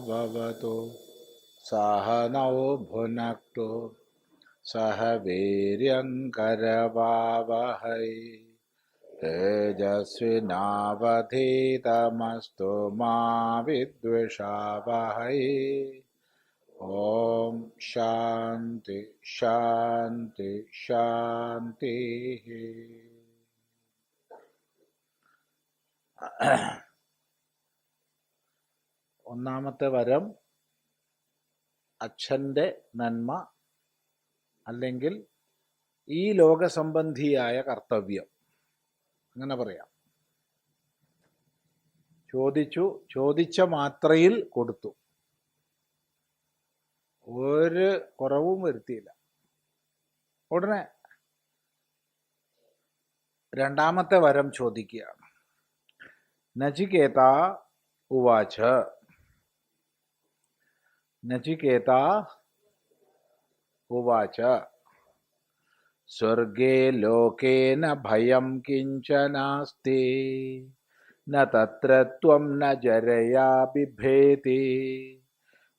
भवतु सहनौ भुनक्तु सह वीर्यङ्करवावहै तेजस्विनावधीतमस्तु मा विद्विषावहै। ओम शांति शांति शांति। ഒന്നാമത്തെ വരം അച്ഛൻ്റെ നന്മ അല്ലെങ്കിൽ ഈ ലോകസംബന്ധിയായ കർത്തവ്യം, അങ്ങനെ പറയാം. ചോദിച്ച മാത്രയിൽ കൊടുത്തു, ഒരു കുറവും വരുത്തിയില്ല. ഉടനെ രണ്ടാമത്തെ വരം ചോദിക്കുകയാണ്. നചികേത ഉവാച. നചികേത ഉവാച സ്വർഗേ ലോകേ ന ഭയം കിഞ്ചനാസ്തി ന തത്ര ത്വം ന ജരയാ ബിഭേതി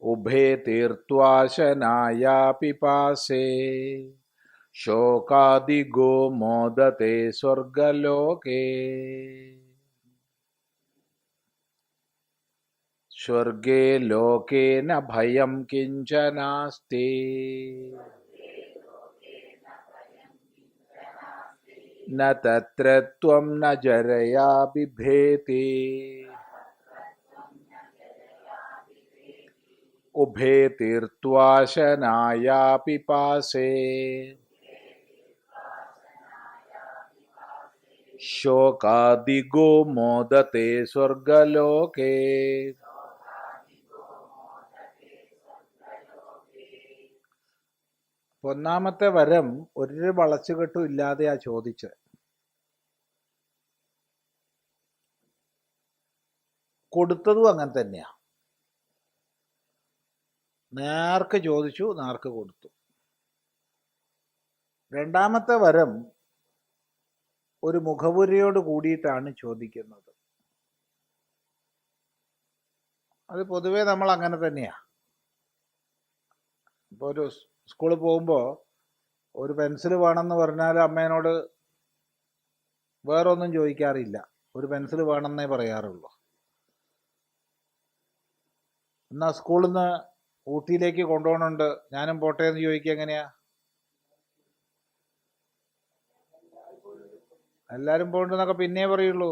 ഉഭേ തീർത്വാശനായാ പിപാസേ ശോകാദിഗോ മോദത്തെ സ്വർഗലോകേ. സ്വർഗേ ലോകേ ന ഭയം കിഞ്ചനാസ്തി ന തത്ര ത്വം ന ജരയാ ബിഭേതി ഉഭേ തീർത്വാശനായാ പിപാസേ ശോകാദിഗോ മോദത്തെ സ്വർഗലോകേ. ഒന്നാമത്തെ വരം ഒരു വളച്ചുകെട്ടും ഇല്ലാതെയാ ചോദിച്ചത്. കൊടുത്തതും അങ്ങനെ തന്നെയാ. നേർക്ക് ചോദിച്ചു, നേർക്ക് കൊടുത്തു. രണ്ടാമത്തെ വരം ഒരു മുഖവുരയോട് കൂടിയിട്ടാണ് ചോദിക്കുന്നത്. അത് പൊതുവേ നമ്മൾ അങ്ങനെ തന്നെയാ. ഇപ്പോൾ ഒരു സ്കൂളിൽ പോകുമ്പോൾ ഒരു പെൻസിൽ വേണമെന്ന് പറഞ്ഞാൽ അമ്മേനോട് വേറൊന്നും ചോദിക്കാറില്ല, ഒരു പെൻസിൽ വേണമെന്നേ പറയാറുള്ളൂ. എന്നാൽ സ്കൂളിൽ നിന്ന് ഊട്ടിയിലേക്ക് കൊണ്ടുപോകണുണ്ട്, ഞാനും പോട്ടെ എന്ന് ചോദിക്കുക എങ്ങനെയാ? എല്ലാവരും പോകണ്ടെന്നൊക്കെ പിന്നേ പറയുള്ളൂ.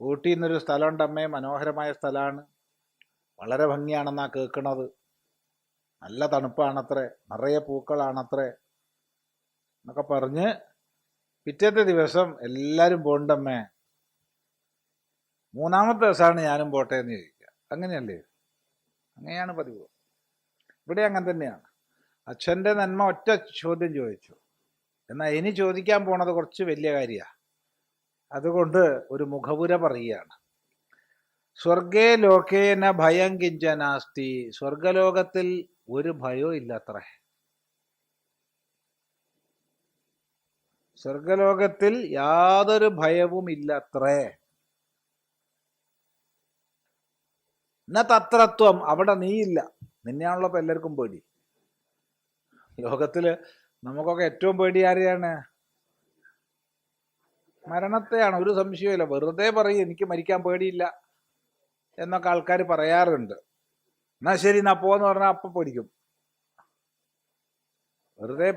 ഊട്ടി എന്നൊരു സ്ഥലമുണ്ട് അമ്മേ, മനോഹരമായ സ്ഥലമാണ്, വളരെ ഭംഗിയാണെന്നാ കേൾക്കണത്, നല്ല തണുപ്പാണത്രേ, നിറയെ പൂക്കളാണത്രേ എന്നൊക്കെ പറഞ്ഞ് പിറ്റേത്തെ ദിവസം എല്ലാവരും പോണ്ടമ്മേ, മൂന്നാമത്തെ ദിവസമാണ് ഞാനും പോട്ടെ എന്ന് ചോദിക്കുക. അങ്ങനെയല്ലേ? അങ്ങനെയാണ് പതിവ്. ഇവിടെ അങ്ങനെ തന്നെയാണ്. അച്ഛൻ്റെ നന്മ ഒറ്റ ചോദ്യം ചോദിച്ചു, എന്നാൽ ഇനി ചോദിക്കാൻ പോണത് കുറച്ച് വലിയ കാര്യമാണ്. അതുകൊണ്ട് ഒരു മുഖപുര പറയുകയാണ്. സ്വർഗേ ലോകേ ന ഭയം കിഞ്ചനാസ്തി. സ്വർഗലോകത്തിൽ ഒരു ഭയവും ഇല്ലത്രേ. സ്വർഗലോകത്തിൽ യാതൊരു ഭയവും ഇല്ലത്രേ. ന തത്രത്വം, അവിടെ നീയില്ല. നിന്നെയാണല്ലോ ഇപ്പം എല്ലാവർക്കും പേടി. ലോകത്തില് നമുക്കൊക്കെ ഏറ്റവും പേടി ആരെയാണ്? മരണത്തെയാണ്. ഒരു സംശയമില്ല. വെറുതെ പറയും എനിക്ക് മരിക്കാൻ പേടിയില്ല എന്നൊക്കെ ആൾക്കാർ പറയാറുണ്ട്. എന്നാ ശരി എന്നാ പോന്ന് പറഞ്ഞാൽ അപ്പം പേടിക്കും. വെറുതെ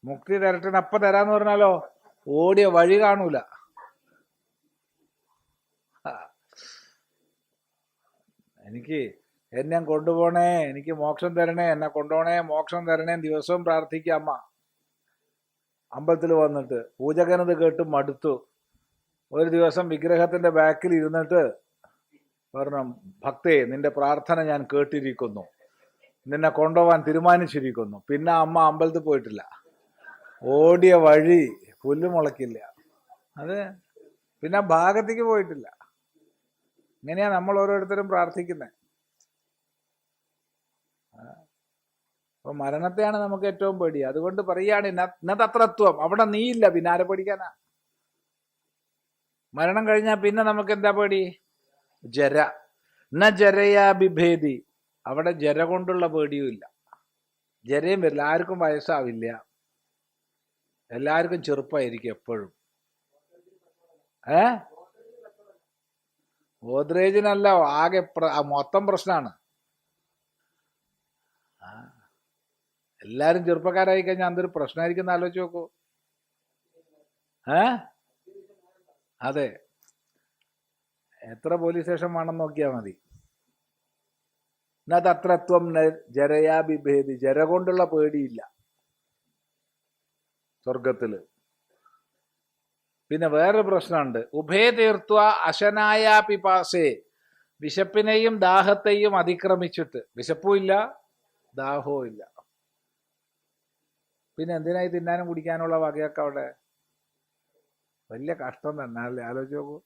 മുക്തി തരട്ടിന് അപ്പം തരാന്ന് പറഞ്ഞാലോ ഓടിയ വഴി കാണൂല. എനിക്ക് എന്നെ കൊണ്ടുപോണേ, എനിക്ക് മോക്ഷം തരണേ, എന്നെ കൊണ്ടുപോണേ, മോക്ഷം തരണേ ദിവസവും പ്രാർത്ഥിക്കുക അമ്മ. അമ്പലത്തിൽ വന്നിട്ട് പൂജകനത് കേട്ട് മടുത്തു. ഒരു ദിവസം വിഗ്രഹത്തിന്റെ ബാക്കിൽ ഇരുന്നിട്ട് പറഞ്ഞു, ഭക്തേ നിന്റെ പ്രാർത്ഥന ഞാൻ കേട്ടിരിക്കുന്നു, നിന്നെ കൊണ്ടുപോകാൻ തീരുമാനിച്ചിരിക്കുന്നു. പിന്നെ അമ്മ അമ്പലത്തിൽ പോയിട്ടില്ല. ഓടിയ വഴി പുല്ല് മുളക്കില്ല. അത് പിന്നെ ഭാഗത്തേക്ക് പോയിട്ടില്ല. ഇങ്ങനെയാ നമ്മൾ ഓരോരുത്തരും പ്രാർത്ഥിക്കുന്നത്. അപ്പൊ മരണത്തെയാണ് നമുക്ക് ഏറ്റവും പേടി. അതുകൊണ്ട് പറയാണ് ന തത്രത്വം, അവിടെ നീയില്ല, പിന്നെ ആരെ പേടിക്കാനാ? മരണം കഴിഞ്ഞാൽ പിന്നെ നമുക്ക് എന്താ പേടി? ജര. ന ജരയാ ബിഭേദി. അവിടെ ജര കൊണ്ടുള്ള പേടിയും ഇല്ല, ജരയും വരില്ല. ആർക്കും വയസ്സാവില്ല, എല്ലാവർക്കും ചെറുപ്പമായിരിക്കും എപ്പോഴും. ഗോദ്രേജിനല്ല, ആകെ മൊത്തം പ്രശ്നമാണ്. എല്ലാരും ചെറുപ്പക്കാരായി കഴിഞ്ഞാൽ എന്തൊരു പ്രശ്നമായിരിക്കും എന്ന് ആലോചിച്ച് നോക്കൂ. അതെ, എത്ര പോലീസ് സ്റ്റേഷൻ വേണമെന്ന് നോക്കിയാൽ മതി. തത്രത്വം ജരയാ ബിഭേദി. ജര കൊണ്ടുള്ള പേടിയില്ല സ്വർഗത്തില്. പിന്നെ വേറൊരു പ്രശ്നമുണ്ട്. ഉഭേ തീർത്വ അശനായ പിപാസേ. വിശപ്പിനെയും ദാഹത്തെയും അതിക്രമിച്ചിട്ട്. വിശപ്പും ഇല്ല, ദാഹവും ഇല്ല. പിന്നെ എന്തിനായി തിന്നാനും കുടിക്കാനുള്ള വകയൊക്കെ അവിടെ? വലിയ കഷ്ടം തന്നെ അല്ലേ? ആലോചിച്ച് നോക്കൂ.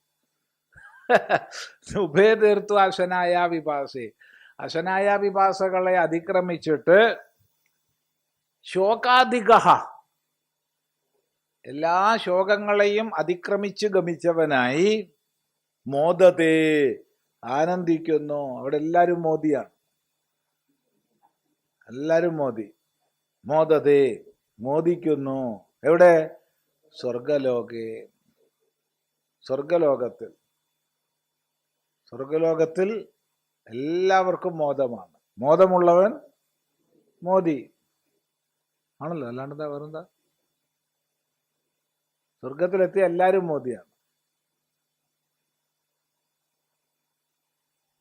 ഉഭേ തീർത്വ അശനായ പിപാസേ. അശനായ പിപാസകളെ അതിക്രമിച്ചിട്ട് ശോകാധിക. എല്ലാ ശോകങ്ങളെയും അതിക്രമിച്ച് ഗമിച്ചവനായി മോദതേ, ആനന്ദിക്കുന്നു. അവിടെ എല്ലാവരും മോദിയാണ്, എല്ലാവരും മോദി. മോദതേ, മോദിക്കുന്നു. എവിടെ? സ്വർഗലോകേ. സ്വർഗലോകത്തിൽ. സ്വർഗലോകത്തിൽ എല്ലാവർക്കും മോദമാണ്. മോദമുള്ളവൻ മോദി ആണല്ലോ, അല്ലാണ്ട് എന്താ വേറെന്താ? സ്വർഗത്തിലെത്തിയ എല്ലാവരും മോദിയാണ്.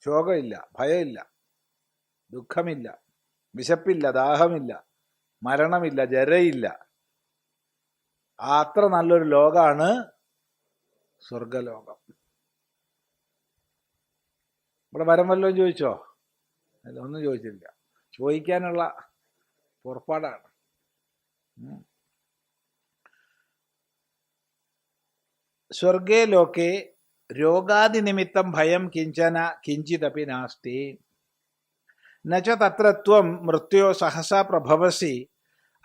ശോകമില്ല, ഭയമില്ല, ദുഃഖമില്ല, വിശപ്പില്ല, ദാഹമില്ല, മരണമില്ല, ജരയില്ല. അത്ര നല്ലൊരു ലോകമാണ് സ്വർഗലോകം. ഇവിടെ വരം വല്ലതും ചോദിച്ചോ? ഒന്നും ചോദിച്ചില്ല. ചോദിക്കാനുള്ള പുറപ്പാടാണ്. സ്വർഗേ ലോകേ രോഗാദിനിമിത്തം ഭയം കിഞ്ചന കിഞ്ചിദപി നാസ്തി. നച തത്രത്വം മൃത്യോ സഹസാ പ്രഭവസി.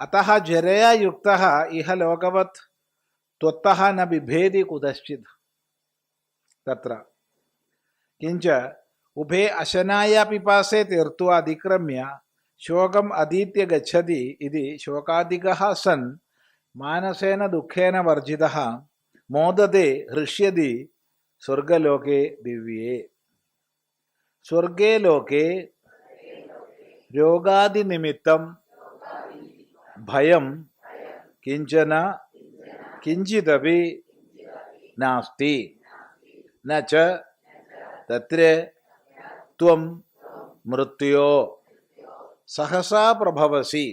അതഃ ജരയാ യുക്തഃ ഇഹ ലോകവത് ത്വത്തഃ ന ബിഭേദി കുതശ്ചിത്. തത്ര കിഞ്ച ഉഭേ അശനായ പിപാസേ തീർത്വാ അതിക്രമ്യ ശോകം അധീത്യ ഗച്ഛതി ഇതി ശോകാധികഃ സൻ മാനസേന ദുഃഖേന വർജിതഃ മോദതേ ഹൃഷ്യതി സ്വർഗലോകേ ദിവ്യേ. സ്വർഗേ ലോകേ രോഗാദിനിമിത്തം ഭയം കിഞ്ചന കിഞ്ചിദപി നാസ്തി. നച തത്ര ത്വം മൃത്യോ സഹസാ പ്രഭവസി.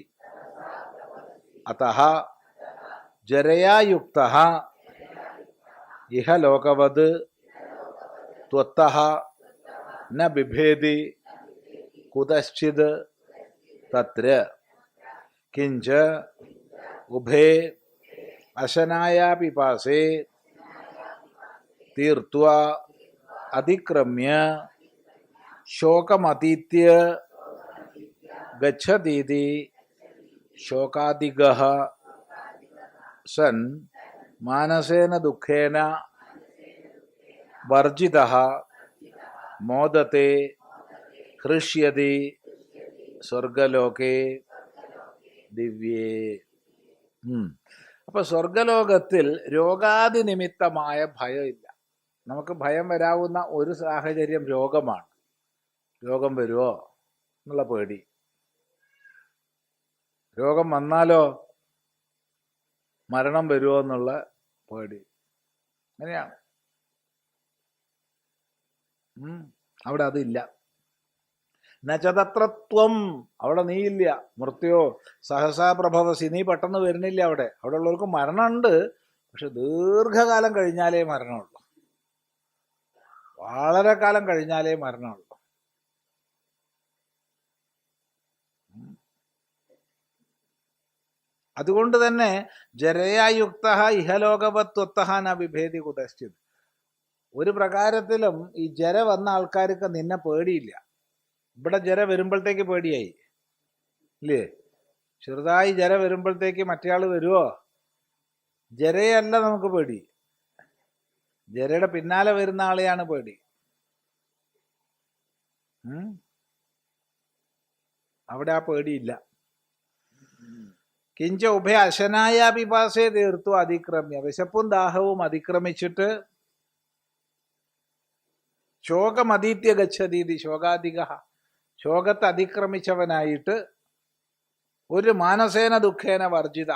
അതഃ ജരയാ യുക്തഃ ഇഹ ലോകവത് ത്വത്തഃ ന ബിഭേദി കുതശ്ചിത്. തത്ര കിഞ്ച ഉഭേ അശനായ പിപാസേ തീർത്വാ അതിക്രമ്യ ശോകമതീത്യ ഗച്ഛതീതി ശോകാധികഃ സൻ മാനസേന ദുഃഖേന വർജിതഃ മോദത്തെ ഹൃഷ്യതി സ്വർഗലോകേ ദിവ്യേ. അപ്പൊ സ്വർഗലോകത്തിൽ രോഗാദിനിമിത്തമായ ഭയമില്ല. നമുക്ക് ഭയം വരാവുന്ന ഒരു സാഹചര്യം രോഗമാണ്. രോഗം വരുമോ എന്നുള്ള പേടി. രോഗം വന്നാലോ മരണം വരുമോ എന്നുള്ള പേടി. അങ്ങനെയാണ്. അവിടെ അതില്ല. നചതത്രത്വം, അവിടെ നീ ഇല്ല. മൃത്യോ സഹസാ പ്രഭവസി, നീ പെട്ടെന്ന് വരുന്നില്ല. അവിടെ ഉള്ളവർക്ക് മരണമുണ്ട്, പക്ഷെ ദീർഘകാലം കഴിഞ്ഞാലേ മരണമുള്ളൂ. വളരെ കാലം കഴിഞ്ഞാലേ മരണമുള്ളൂ. അതുകൊണ്ട് തന്നെ ജരയായുക്ത ഇഹലോകവത്വത്തഹ ന വിഭേദി കുതശ്ചിത്. ഒരു പ്രകാരത്തിലും ഈ ജര വന്ന ആൾക്കാർക്ക് നിന്നെ പേടിയില്ല. ഇവിടെ ജര വരുമ്പോഴത്തേക്ക് പേടിയായി ഇല്ലേ? ചെറുതായി ജര വരുമ്പോഴത്തേക്ക് മറ്റേയാൾ വരുമോ? ജരയല്ല നമുക്ക് പേടി. ജരയുടെ പിന്നാലെ വരുന്ന ആളെയാണ് പേടി. അവിടെ ആ പേടിയില്ല. കിഞ്ച ഉഭയ അശനായ പിപാസേ തീർത്തു അതിക്രമ്യ, വിശപ്പും ദാഹവും അതിക്രമിച്ചിട്ട് ശോകമതീത്യ ഗച്ഛതീതി ശോകാധിക, ശോകത്തെ അതിക്രമിച്ചവനായിട്ട് ഒരു മാനസേന ദുഃഖേന വർജിത,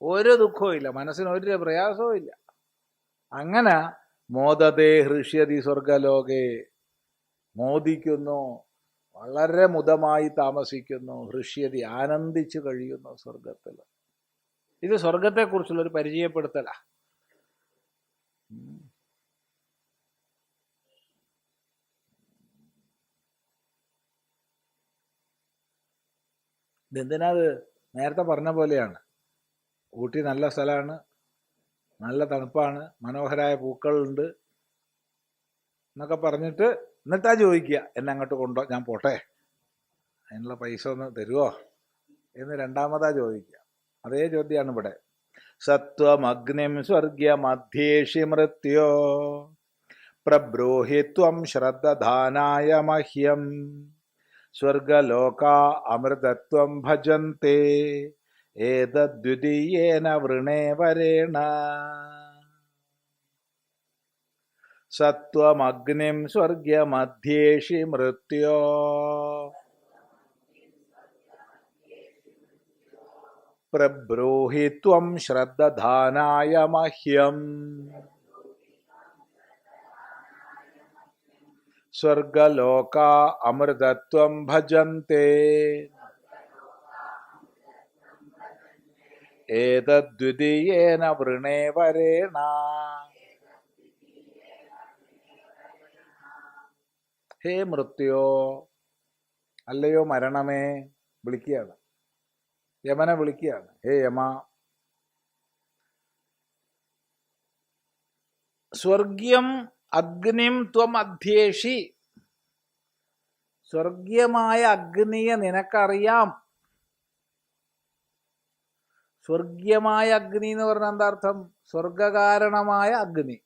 ഒരു ദുഃഖവും ഇല്ല, മനസ്സിന് ഒരു പ്രയാസവും ഇല്ല. അങ്ങനെ മോദതേ ഹൃഷ്യതി സ്വർഗലോകേ, മോദിക്കുന്നു, വളരെ മുദമായി താമസിക്കുന്നു, ഹൃഷ്യതി ആനന്ദിച്ചു കഴിയുന്നു സ്വർഗത്തിൽ. ഇത് സ്വർഗത്തെക്കുറിച്ചുള്ളൊരു പരിചയപ്പെടുത്തലാ. ഇതെന്തിനാത്? നേരത്തെ പറഞ്ഞ പോലെയാണ്. ഊട്ടി നല്ല സ്ഥലമാണ്, നല്ല തണുപ്പാണ്, മനോഹരമായ പൂക്കളുണ്ട് എന്നൊക്കെ പറഞ്ഞിട്ട് എന്നിട്ടാ ചോദിക്കുക എന്നെ അങ്ങോട്ട് കൊണ്ടോ, ഞാൻ പോട്ടെ, അതിനുള്ള പൈസ ഒന്ന് തരുമോ എന്ന് രണ്ടാമതാ ചോദിക്കുക. അതേ ചോദ്യമാണ് ഇവിടെ. സത്വമഗ്നിം സ്വർഗ്യമധ്യേഷി മൃത്യോ പ്രബ്രൂഹിത്വം ശ്രദ്ധധാനായ മഹ്യം സ്വർഗലോകാ അമൃതത്വം ഭജന്തെ ഏതദ്വിതീയേന വൃണേ വരേണ. സത്വമഗ്നിം സ്വർഗ്യമധ്യേഷി മൃത്യോ പ്രബ്രൂഹിത്വം ശ്രദ്ധധാനായ മഹ്യം സ്വർഗലോകാ അമൃതത്വം ഭജന്തെ ഏതദ്വിതീയേന വൃണേ വരേണ. ഹേ മൃത്യോ, അല്ലയോ മരണമേ, വിളിക്കുകയാണ്, യമനെ വിളിക്കുകയാണ്. ഹേ യമ, സ്വർഗ്യം അഗ്നിം ത്വം അധ്യേഷി, സ്വർഗീയമായ അഗ്നിയെ നിനക്കറിയാം. സ്വർഗീയമായ അഗ്നി എന്ന് പറഞ്ഞാൽ എന്താ അർത്ഥം? സ്വർഗകാരണമായ അഗ്നി,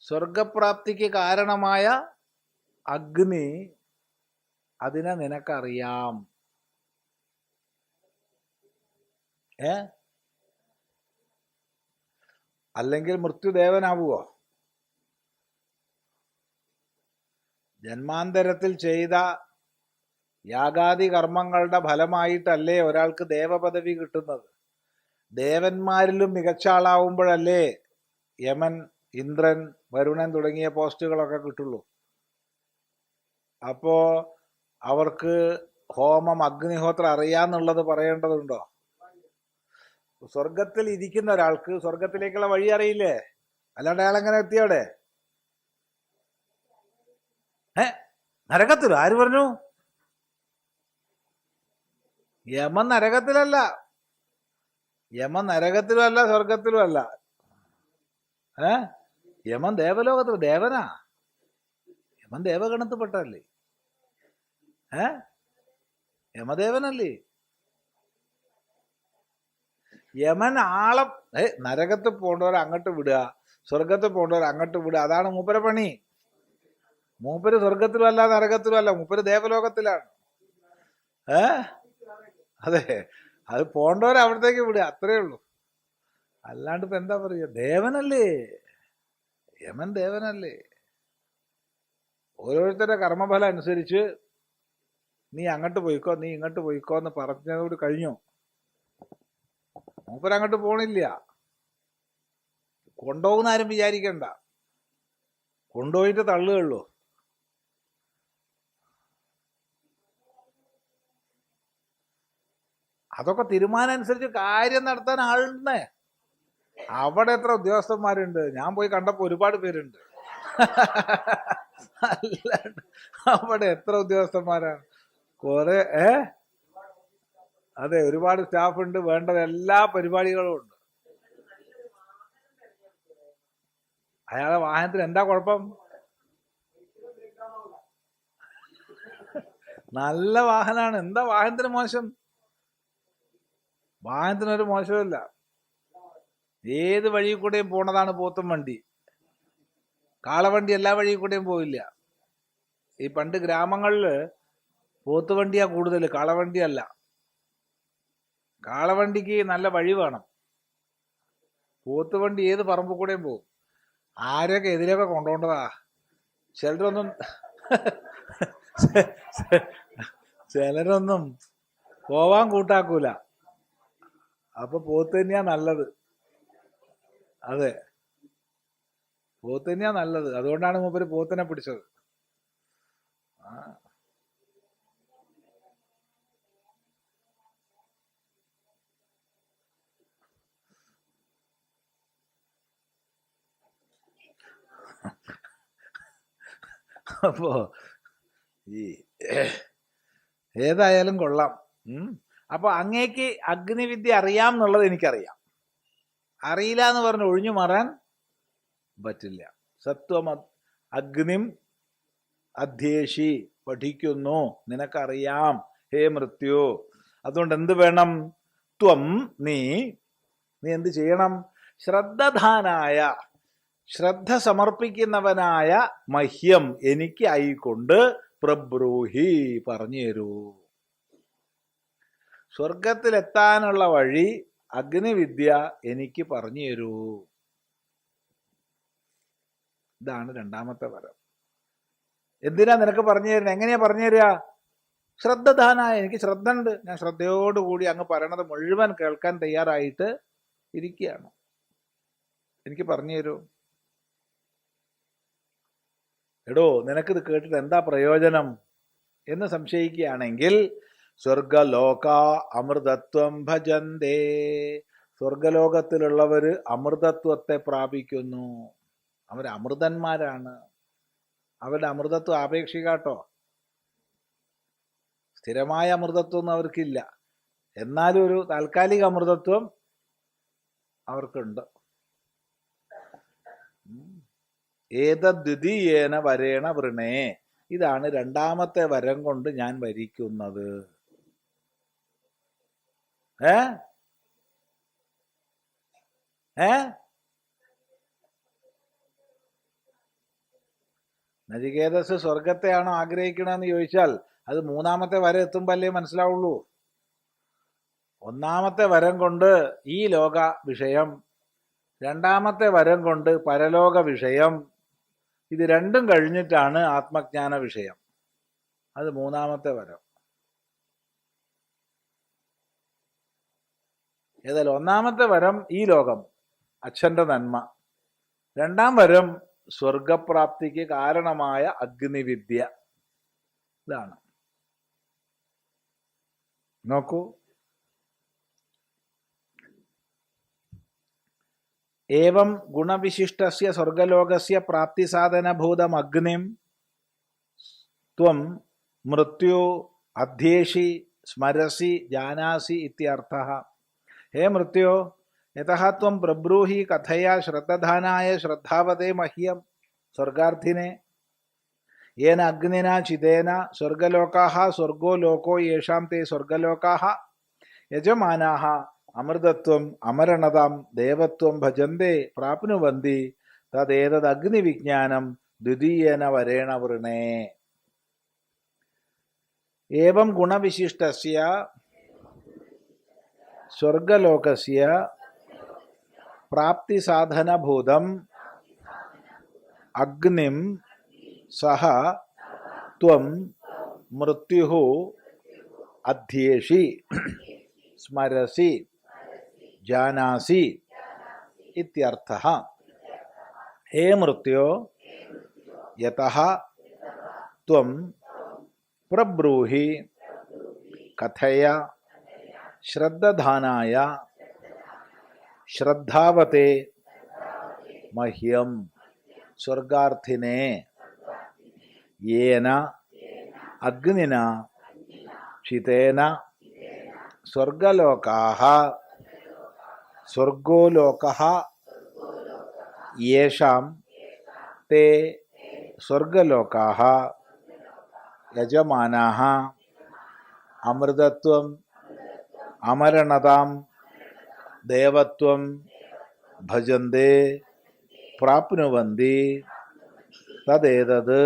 സ്വർഗപ്രാപ്തിക്ക് കാരണമായ അഗ്നി, അതിനെ നിനക്കറിയാം. അല്ലെങ്കിൽ മൃത്യുദേവനാവുമോ? ജന്മാന്തരത്തിൽ ചെയ്ത യാഗാദി കർമ്മങ്ങളുടെ ഫലമായിട്ടല്ലേ ഒരാൾക്ക് ദേവപദവി കിട്ടുന്നത്. ദേവന്മാരിലും മികച്ച ആളാവുമ്പോഴല്ലേ യമൻ, ഇന്ദ്രൻ, വരുണൻ തുടങ്ങിയ പോസ്റ്റുകളൊക്കെ കിട്ടുള്ളൂ. അപ്പോ അവർക്ക് ഹോമം, അഗ്നിഹോത്രം അറിയാന്നുള്ളത് പറയേണ്ടതുണ്ടോ? സ്വർഗത്തിൽ ഇരിക്കുന്ന ഒരാൾക്ക് സ്വർഗത്തിലേക്കുള്ള വഴി അറിയില്ലേ? അല്ലാണ്ട് അയാൾ എങ്ങനെ എത്തിയവിടെ? നരകത്തിലോ? ആര് പറഞ്ഞു? യമൻ നരകത്തിലല്ല, യമൻ നരകത്തിലും അല്ല, സ്വർഗത്തിലും അല്ല. യമൻ ദേവലോകത്തിൽ ദേവനാ. യമൻ ദേവഗണത്തിൽപ്പെട്ടല്ലേ? യമദേവനല്ലേ? യമൻ ആളെ നരകത്തിൽ പോകേണ്ടവർ അങ്ങോട്ട് വിടുക, സ്വർഗത്തിൽ പോകേണ്ടവർ അങ്ങോട്ട് വിടുക, അതാണ് മൂപ്പര പണി. മൂപ്പര് സ്വർഗത്തിലും അല്ല നരകത്തിലും അല്ല, മൂപ്പര് ദേവലോകത്തിലാണ്. അതെ, അത് പോകേണ്ടവരെ അവിടത്തേക്ക് വിടുക, അത്രേ ഉള്ളൂ. അല്ലാണ്ട് ഇപ്പൊ എന്താ പറയുക? ദേവനല്ലേ യമൻ, ദേവനല്ലേ? ഓരോരുത്തരുടെ കർമ്മഫലം അനുസരിച്ച് നീ അങ്ങോട്ട് പോയിക്കോ, നീ ഇങ്ങോട്ട് പോയിക്കോ എന്ന് പറഞ്ഞതോട് കഴിഞ്ഞു. മൂപ്പരങ്ങോട്ട് പോണില്ല. കൊണ്ടുപോകുന്ന ആരും വിചാരിക്കണ്ട, കൊണ്ടുപോയിട്ട് തള്ളുകയുള്ളൂ. അതൊക്കെ തീരുമാനം അനുസരിച്ച് കാര്യം നടത്താൻ ആളുണ്ട്. അവിടെ എത്ര ഉദ്യോഗസ്ഥന്മാരുണ്ട്? ഞാൻ പോയി കണ്ടപ്പോ ഒരുപാട് പേരുണ്ട്. അല്ലാണ്ട് അവിടെ എത്ര ഉദ്യോഗസ്ഥന്മാരാണ്? കുറെ അതെ, ഒരുപാട് സ്റ്റാഫ് ഉണ്ട്, വേണ്ടത് എല്ലാ പരിപാടികളും ഉണ്ട്. അയാളെ വാഹനത്തിന് എന്താ കുഴപ്പം? നല്ല വാഹനമാണ്, എന്താ വാഹനത്തിന് മോശം? വാഹനത്തിനൊരു മോശമില്ല. ഏത് വഴി കൂടെയും പോണതാണ് പോത്തും വണ്ടി. കാളവണ്ടി എല്ലാ വഴി കൂടെയും പോയില്ല. ഈ പണ്ട് ഗ്രാമങ്ങളിൽ പോത്തുവണ്ടിയാ കൂടുതൽ, കാളവണ്ടിയല്ല. കാളവണ്ടിക്ക് നല്ല വഴി വേണം. പോത്തുവണ്ടി ഏത് പറമ്പിൽ കൂടെയും പോകും. ആരെയൊക്കെ എതിരെയൊക്കെ കൊണ്ടുപോകേണ്ടതാ. ചിലരൊന്നും പോവാൻ കൂട്ടാക്കൂല. അപ്പൊ പോത്ത് തന്നെയാ നല്ലത്. അതെ, പോത്ത് തന്നെയാ നല്ലത്. അതുകൊണ്ടാണ് മൂപ്പര് പോത്തിനെ പിടിച്ചത്. അപ്പോ ഈ ഏതായാലും കൊള്ളാം. അപ്പൊ അങ്ങേക്ക് അഗ്നിവിദ്യ അറിയാം എന്നുള്ളത് എനിക്കറിയാം. അറിയില്ല എന്ന് പറഞ്ഞ് ഒഴിഞ്ഞു മാറാൻ പറ്റില്ല. സത്വം അഗ്നിം അധ്യേഷി, പഠിക്കുന്നു, നിനക്കറിയാം ഹേ മൃത്യു. അതുകൊണ്ട് എന്ത് വേണം? ത്വം, നീ എന്ത് ചെയ്യണം? ശ്രദ്ധധാനായ, ശ്രദ്ധ സമർപ്പിക്കുന്നവനായ മഹ്യം, എനിക്ക് ആയിക്കൊണ്ട് പ്രബ്രൂഹി, പറഞ്ഞു തരൂ. സ്വർഗത്തിലെത്താനുള്ള വഴി അഗ്നിവിദ്യ എനിക്ക് പറഞ്ഞു തരൂ. ഇതാണ് രണ്ടാമത്തെ വരം. എന്തിനാ നിനക്ക് പറഞ്ഞു തരുന്നത്? എങ്ങനെയാ പറഞ്ഞു തരിക? ശ്രദ്ധധാനായ, എനിക്ക് ശ്രദ്ധ ഉണ്ട്, ഞാൻ ശ്രദ്ധയോടുകൂടി അങ്ങ് പറയണത് മുഴുവൻ കേൾക്കാൻ തയ്യാറായിട്ട് ഇരിക്കുകയാണ്. എനിക്ക് പറഞ്ഞു തരൂ. എടോ, നിനക്കിത് കേട്ടിട്ട് എന്താ പ്രയോജനം എന്ന് സംശയിക്കുകയാണെങ്കിൽ, സ്വർഗലോക അമൃതത്വം ഭജന്തേ, സ്വർഗലോകത്തിലുള്ളവര് അമൃതത്വത്തെ പ്രാപിക്കുന്നു. അവർ അമൃതന്മാരാണ്. അവരുടെ അമൃതത്വം ആപേക്ഷികാട്ടോ. സ്ഥിരമായ അമൃതത്വം ഒന്നും അവർക്കില്ല. എന്നാലും ഒരു താൽക്കാലിക അമൃതത്വം അവർക്കുണ്ട്. ഏതദ്വിതീയേന വരേണ വൃണേ, ഇതാണ് രണ്ടാമത്തെ വരം കൊണ്ട് ഞാൻ വരിക്കുന്നത്. നചികേതസ് സ്വർഗത്തെയാണോ ആഗ്രഹിക്കണമെന്ന് ചോദിച്ചാൽ അത് മൂന്നാമത്തെ വരം എത്തുമ്പല്ലേ മനസ്സിലാവുള്ളൂ. ഒന്നാമത്തെ വരം കൊണ്ട് ഈ ലോക വിഷയം, രണ്ടാമത്തെ വരം കൊണ്ട് പരലോക വിഷയം, ഇത് രണ്ടും കഴിഞ്ഞിട്ടാണ് ആത്മജ്ഞാന വിഷയം. അത് മൂന്നാമത്തെ വരം. ഏതായാലും ഒന്നാമത്തെ വരം ഈ ലോകം, അച്ഛൻ്റെ നന്മ. രണ്ടാം വരം സ്വർഗപ്രാപ്തിക്ക് കാരണമായ അഗ്നിവിദ്യ. ഇതാണ്. നോക്കൂ, ഏവം ഗുണവിശിഷ്ടസ്യ സ്വർഗലോകസ്യ പ്രാപ്തിസാധനഭൂതം അഗ്നിം ത്വം മൃത്യു അധ്യേഷി സ്മരസി ജാനാസി ഇത്യർത്ഥഃ. ഹേ മൃത്യോ, യതഃ ത്വം പ്രബ്രൂഹി കഥയാ ശ്രദ്ധധാനായ ശ്രദ്ധാവതേ മഹ്യം, സ്വർഗാർത്ഥിനെ, യേന അഗ്നിനാ ചിതേന സ്വർഗലോകാഃ സ്വർഗോ ലോകോ യേഷാം തേ സ്വർഗലോകാഃ യജമാനാഃ അമൃതത്വം അമരണതാം ദേവത്വം ഭജന്തേ പ്രാപ്നുവന്തി തദേതദ് അഗ്നിവിജ്ഞാനം ദ്വിതീയേന വരേണ വൃണേ. ഏവം ഗുണവിശിഷ്ടസ്യ സ്വർഗലോകസ്യ പ്രാപ്തിസാധനഭൂതം അഗ്നിം സഹ ത്വം മൃത്യുഃ അധ്യേഷി സ്മരസി ജാനാസി ഇത്യർത്ഥഃ. ഹേ മൃത്യോ, യതഃ ത്വം പ്രബ്രൂഹി കഥയ ശ്രദ്ധധാനായ ശ്രദ്ധാവതേ മഹ്യം, സ്വർഗാർത്ഥിനെ, യേന അഗ്നിന ചിതേന സ്വർഗലോകാഃ സ്വർഗോ ലോകഃ യേഷാം തേ സ്വർഗലോകാഃ യജമാനാഃ അമൃതത്വം അമരണതാം ദേവത്വം ഭജന്തേ പ്രാപ്നുവന്തി തദേതത്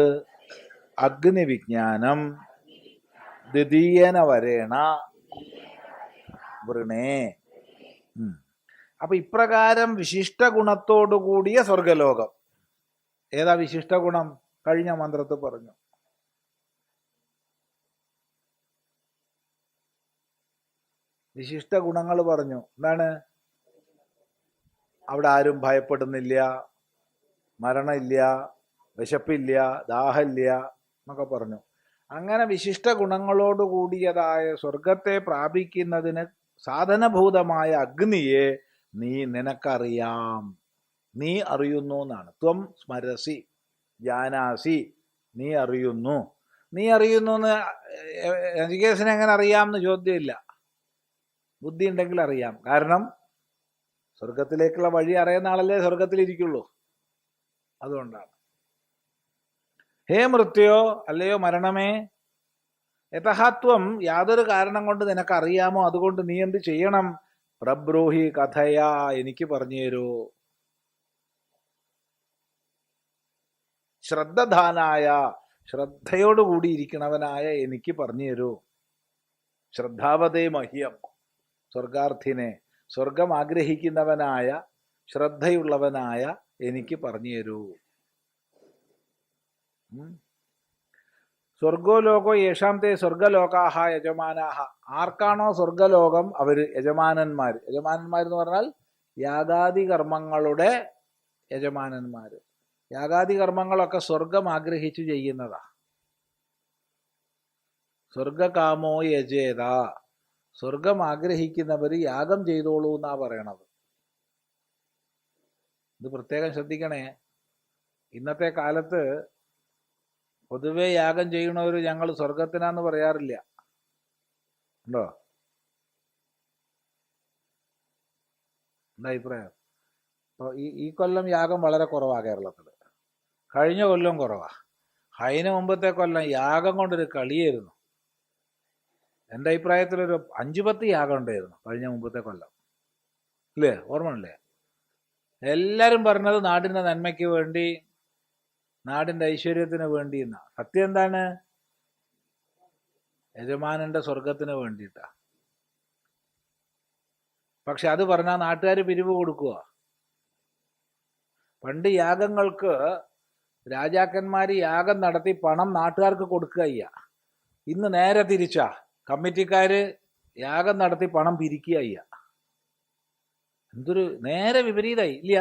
അഗ്നിവിജ്ഞാനം ദ്വിതീയന വരേണ വൃണേ. അപ്പൊ ഇപ്രകാരം വിശിഷ്ട ഗുണത്തോടു കൂടിയ സ്വർഗലോകം. ഏതാ വിശിഷ്ട ഗുണം? കഴിഞ്ഞ മന്ത്രത്തിൽ പറഞ്ഞു. വിശിഷ്ട ഗുണങ്ങൾ പറഞ്ഞു. എന്താണ്? അവിടെ ആരും ഭയപ്പെടുന്നില്ല, മരണമില്ല, വിശപ്പില്ല, ദാഹമില്ല എന്നൊക്കെ പറഞ്ഞു. അങ്ങനെ വിശിഷ്ട ഗുണങ്ങളോട് കൂടിയതായ സ്വർഗത്തെ പ്രാപിക്കുന്നതിന് സാധനഭൂതമായ അഗ്നിയെ നിനക്കറിയാം, നീ അറിയുന്നു എന്നാണ്. ത്വം സ്മരസി ജാനാസി, നീ അറിയുന്നു. നീ അറിയുന്നു എന്ന് നചികേതസിന് എങ്ങനെ അറിയാം എന്ന് ചോദ്യമില്ല. ബുദ്ധി ഉണ്ടെങ്കിൽ അറിയാം. കാരണം സ്വർഗത്തിലേക്കുള്ള വഴി അറിയുന്ന ആളല്ലേ സ്വർഗത്തിലിരിക്കുള്ളൂ. അതുകൊണ്ടാണ്. ഹേ മൃത്യോ, അല്ലയോ മരണമേ, യതഹത്വം, യാതൊരു കാരണം കൊണ്ട് നിനക്കറിയാമോ, അതുകൊണ്ട് നീ എന്ത് ചെയ്യണം? പ്രബ്രൂഹി കഥയാ, എനിക്ക് പറഞ്ഞു തരൂ. ശ്രദ്ധധാനായ, ശ്രദ്ധയോടുകൂടി ഇരിക്കണവനായ എനിക്ക് പറഞ്ഞു തരൂ. ശ്രദ്ധാവതേ മഹ്യം, സ്വർഗാർത്ഥിനെ, സ്വർഗം ആഗ്രഹിക്കുന്നവനായ ശ്രദ്ധയുള്ളവനായ എനിക്ക് പറഞ്ഞു തരൂ. സ്വർഗോ ലോകോ യേഷാംതേ സ്വർഗലോകാഹ യജമാനാഹ. ആർക്കാണോ സ്വർഗലോകം അവര് യജമാനന്മാർ. യജമാനന്മാർ എന്ന് പറഞ്ഞാൽ യാഗാദി കർമ്മങ്ങളുടെ യജമാനന്മാർ. യാഗാദി കർമ്മങ്ങളൊക്കെ സ്വർഗം ആഗ്രഹിച്ചു ചെയ്യുന്നതാ. സ്വർഗകാമോ യജേത, സ്വർഗം ആഗ്രഹിക്കുന്നവർ യാഗം ചെയ്തോളൂ എന്നാ പറയണത്. ഇത് പ്രത്യേകം ശ്രദ്ധിക്കണേ. ഇന്നത്തെ കാലത്ത് പൊതുവെ യാഗം ചെയ്യണവർ ഞങ്ങൾ സ്വർഗത്തിനാന്ന് പറയാറില്ല. ഉണ്ടോ? എന്താ അഭിപ്രായം? അപ്പോൾ ഈ കൊല്ലം യാഗം വളരെ കുറവാ കേരളത്തിൽ. കഴിഞ്ഞ കൊല്ലം കുറവാ. അതിന് മുമ്പത്തെ കൊല്ലം യാഗം കൊണ്ടൊരു കളിയായിരുന്നു. എൻ്റെ അഭിപ്രായത്തിലൊരു 5-10 യാഗം ഉണ്ടായിരുന്നു കഴിഞ്ഞ മുമ്പത്തെ കൊല്ലം. ഇല്ലേ? ഓർമ്മയില്ലേ? എല്ലാവരും പറഞ്ഞത് നാടിൻ്റെ നന്മയ്ക്ക് വേണ്ടി, നാടിൻ്റെ ഐശ്വര്യത്തിന് വേണ്ടി എന്നാ. സത്യം എന്താണ്? യജമാനന്റെ സ്വർഗത്തിന് വേണ്ടിയിട്ടാ. പക്ഷെ അത് പറഞ്ഞാൽ നാട്ടുകാർ പിരിവ് കൊടുക്കുക. പണ്ട് യാഗങ്ങൾക്ക് രാജാക്കന്മാർ യാഗം നടത്തി പണം നാട്ടുകാർക്ക് കൊടുക്കുക. ഇന്ന് നേരെ തിരിച്ചാ. കമ്മിറ്റിക്കാര് യാഗം നടത്തി പണം പിരിക്കുക. എന്തൊരു നേരെ വിപരീതമായി ഇല്ല?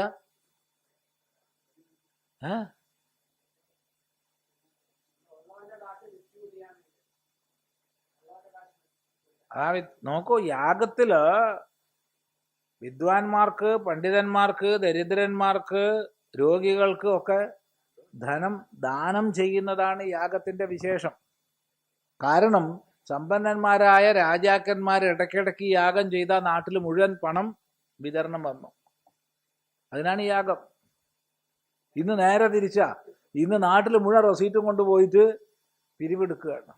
നോക്കൂ, യാഗത്തില് വിദ്വാൻമാർക്ക്, പണ്ഡിതന്മാർക്ക്, ദരിദ്രന്മാർക്ക്, രോഗികൾക്ക് ഒക്കെ ധനം ദാനം ചെയ്യുന്നതാണ് യാഗത്തിന്റെ വിശേഷം. കാരണം സമ്പന്നന്മാരായ രാജാക്കന്മാർ ഇടയ്ക്കിടയ്ക്ക് യാഗം ചെയ്ത നാട്ടിൽ മുഴുവൻ പണം വിതരണം വന്നു. അതിനാണ് യാഗം. ഇന്ന് നേരെ തിരിച്ചാ. ഇന്ന് നാട്ടിൽ മുഴുവൻ റെസീറ്റും കൊണ്ടുപോയിട്ട് പിരിവെടുക്കുകയാണ്.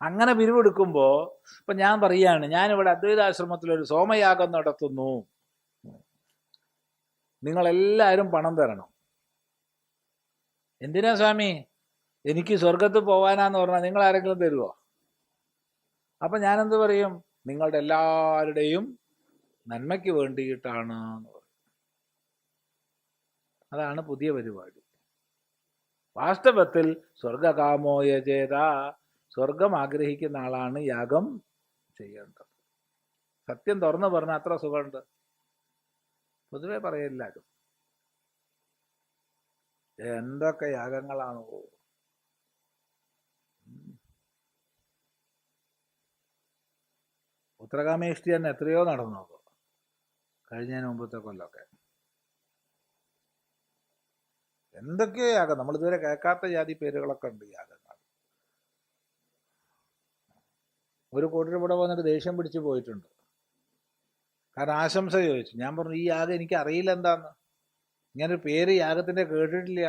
അങ്ങനെ പിരിവെടുക്കുമ്പോൾ ഇപ്പൊ ഞാൻ പറയാണ്, ഞാനിവിടെ അദ്വൈതാശ്രമത്തിലൊരു സോമയാഗം നടത്തുന്നു, നിങ്ങളെല്ലാവരും പണം തരണം. എന്തിനാ സ്വാമി? എനിക്ക് സ്വർഗത്ത് പോവാനാന്ന് പറഞ്ഞാൽ നിങ്ങൾ ആരെങ്കിലും തരുമോ? അപ്പൊ ഞാനെന്ത് പറയും? നിങ്ങളുടെ എല്ലാവരുടെയും നന്മയ്ക്ക് വേണ്ടിയിട്ടാണ് എന്ന് പറയും. അതാണ് പുതിയ പരിപാടി. വാസ്തവത്തിൽ സ്വർഗകാമോ യജേത, സ്വർഗം ആഗ്രഹിക്കുന്ന ആളാണ് യാഗം ചെയ്യേണ്ടത്. സത്യം തുറന്നു പറഞ്ഞാൽ അത്ര സുഖമുണ്ട്. പൊതുവെ പറയില്ലാരും. എന്തൊക്കെ യാഗങ്ങളാണ്! ഉത്തരകാമേഷ്ടി തന്നെ എത്രയോ നടന്നു കഴിഞ്ഞതിന് മുമ്പത്തെ കൊല്ലമൊക്കെ. എന്തൊക്കെയോ യാഗം, നമ്മളിതുവരെ കേൾക്കാത്ത ജാതി പേരുകളൊക്കെ ഉണ്ട് യാഗങ്ങൾ. ഒരു കൂട്ടർ ഇവിടെ വന്നിട്ട് ദേഷ്യം പിടിച്ച് പോയിട്ടുണ്ട്. കാരണം ആശംസ ചോദിച്ചു. ഞാൻ പറഞ്ഞു, ഈ യാഗം എനിക്ക് അറിയില്ല എന്താന്ന്, ഇങ്ങനൊരു പേര് യാഗത്തിന്റെ കേട്ടിട്ടില്ല.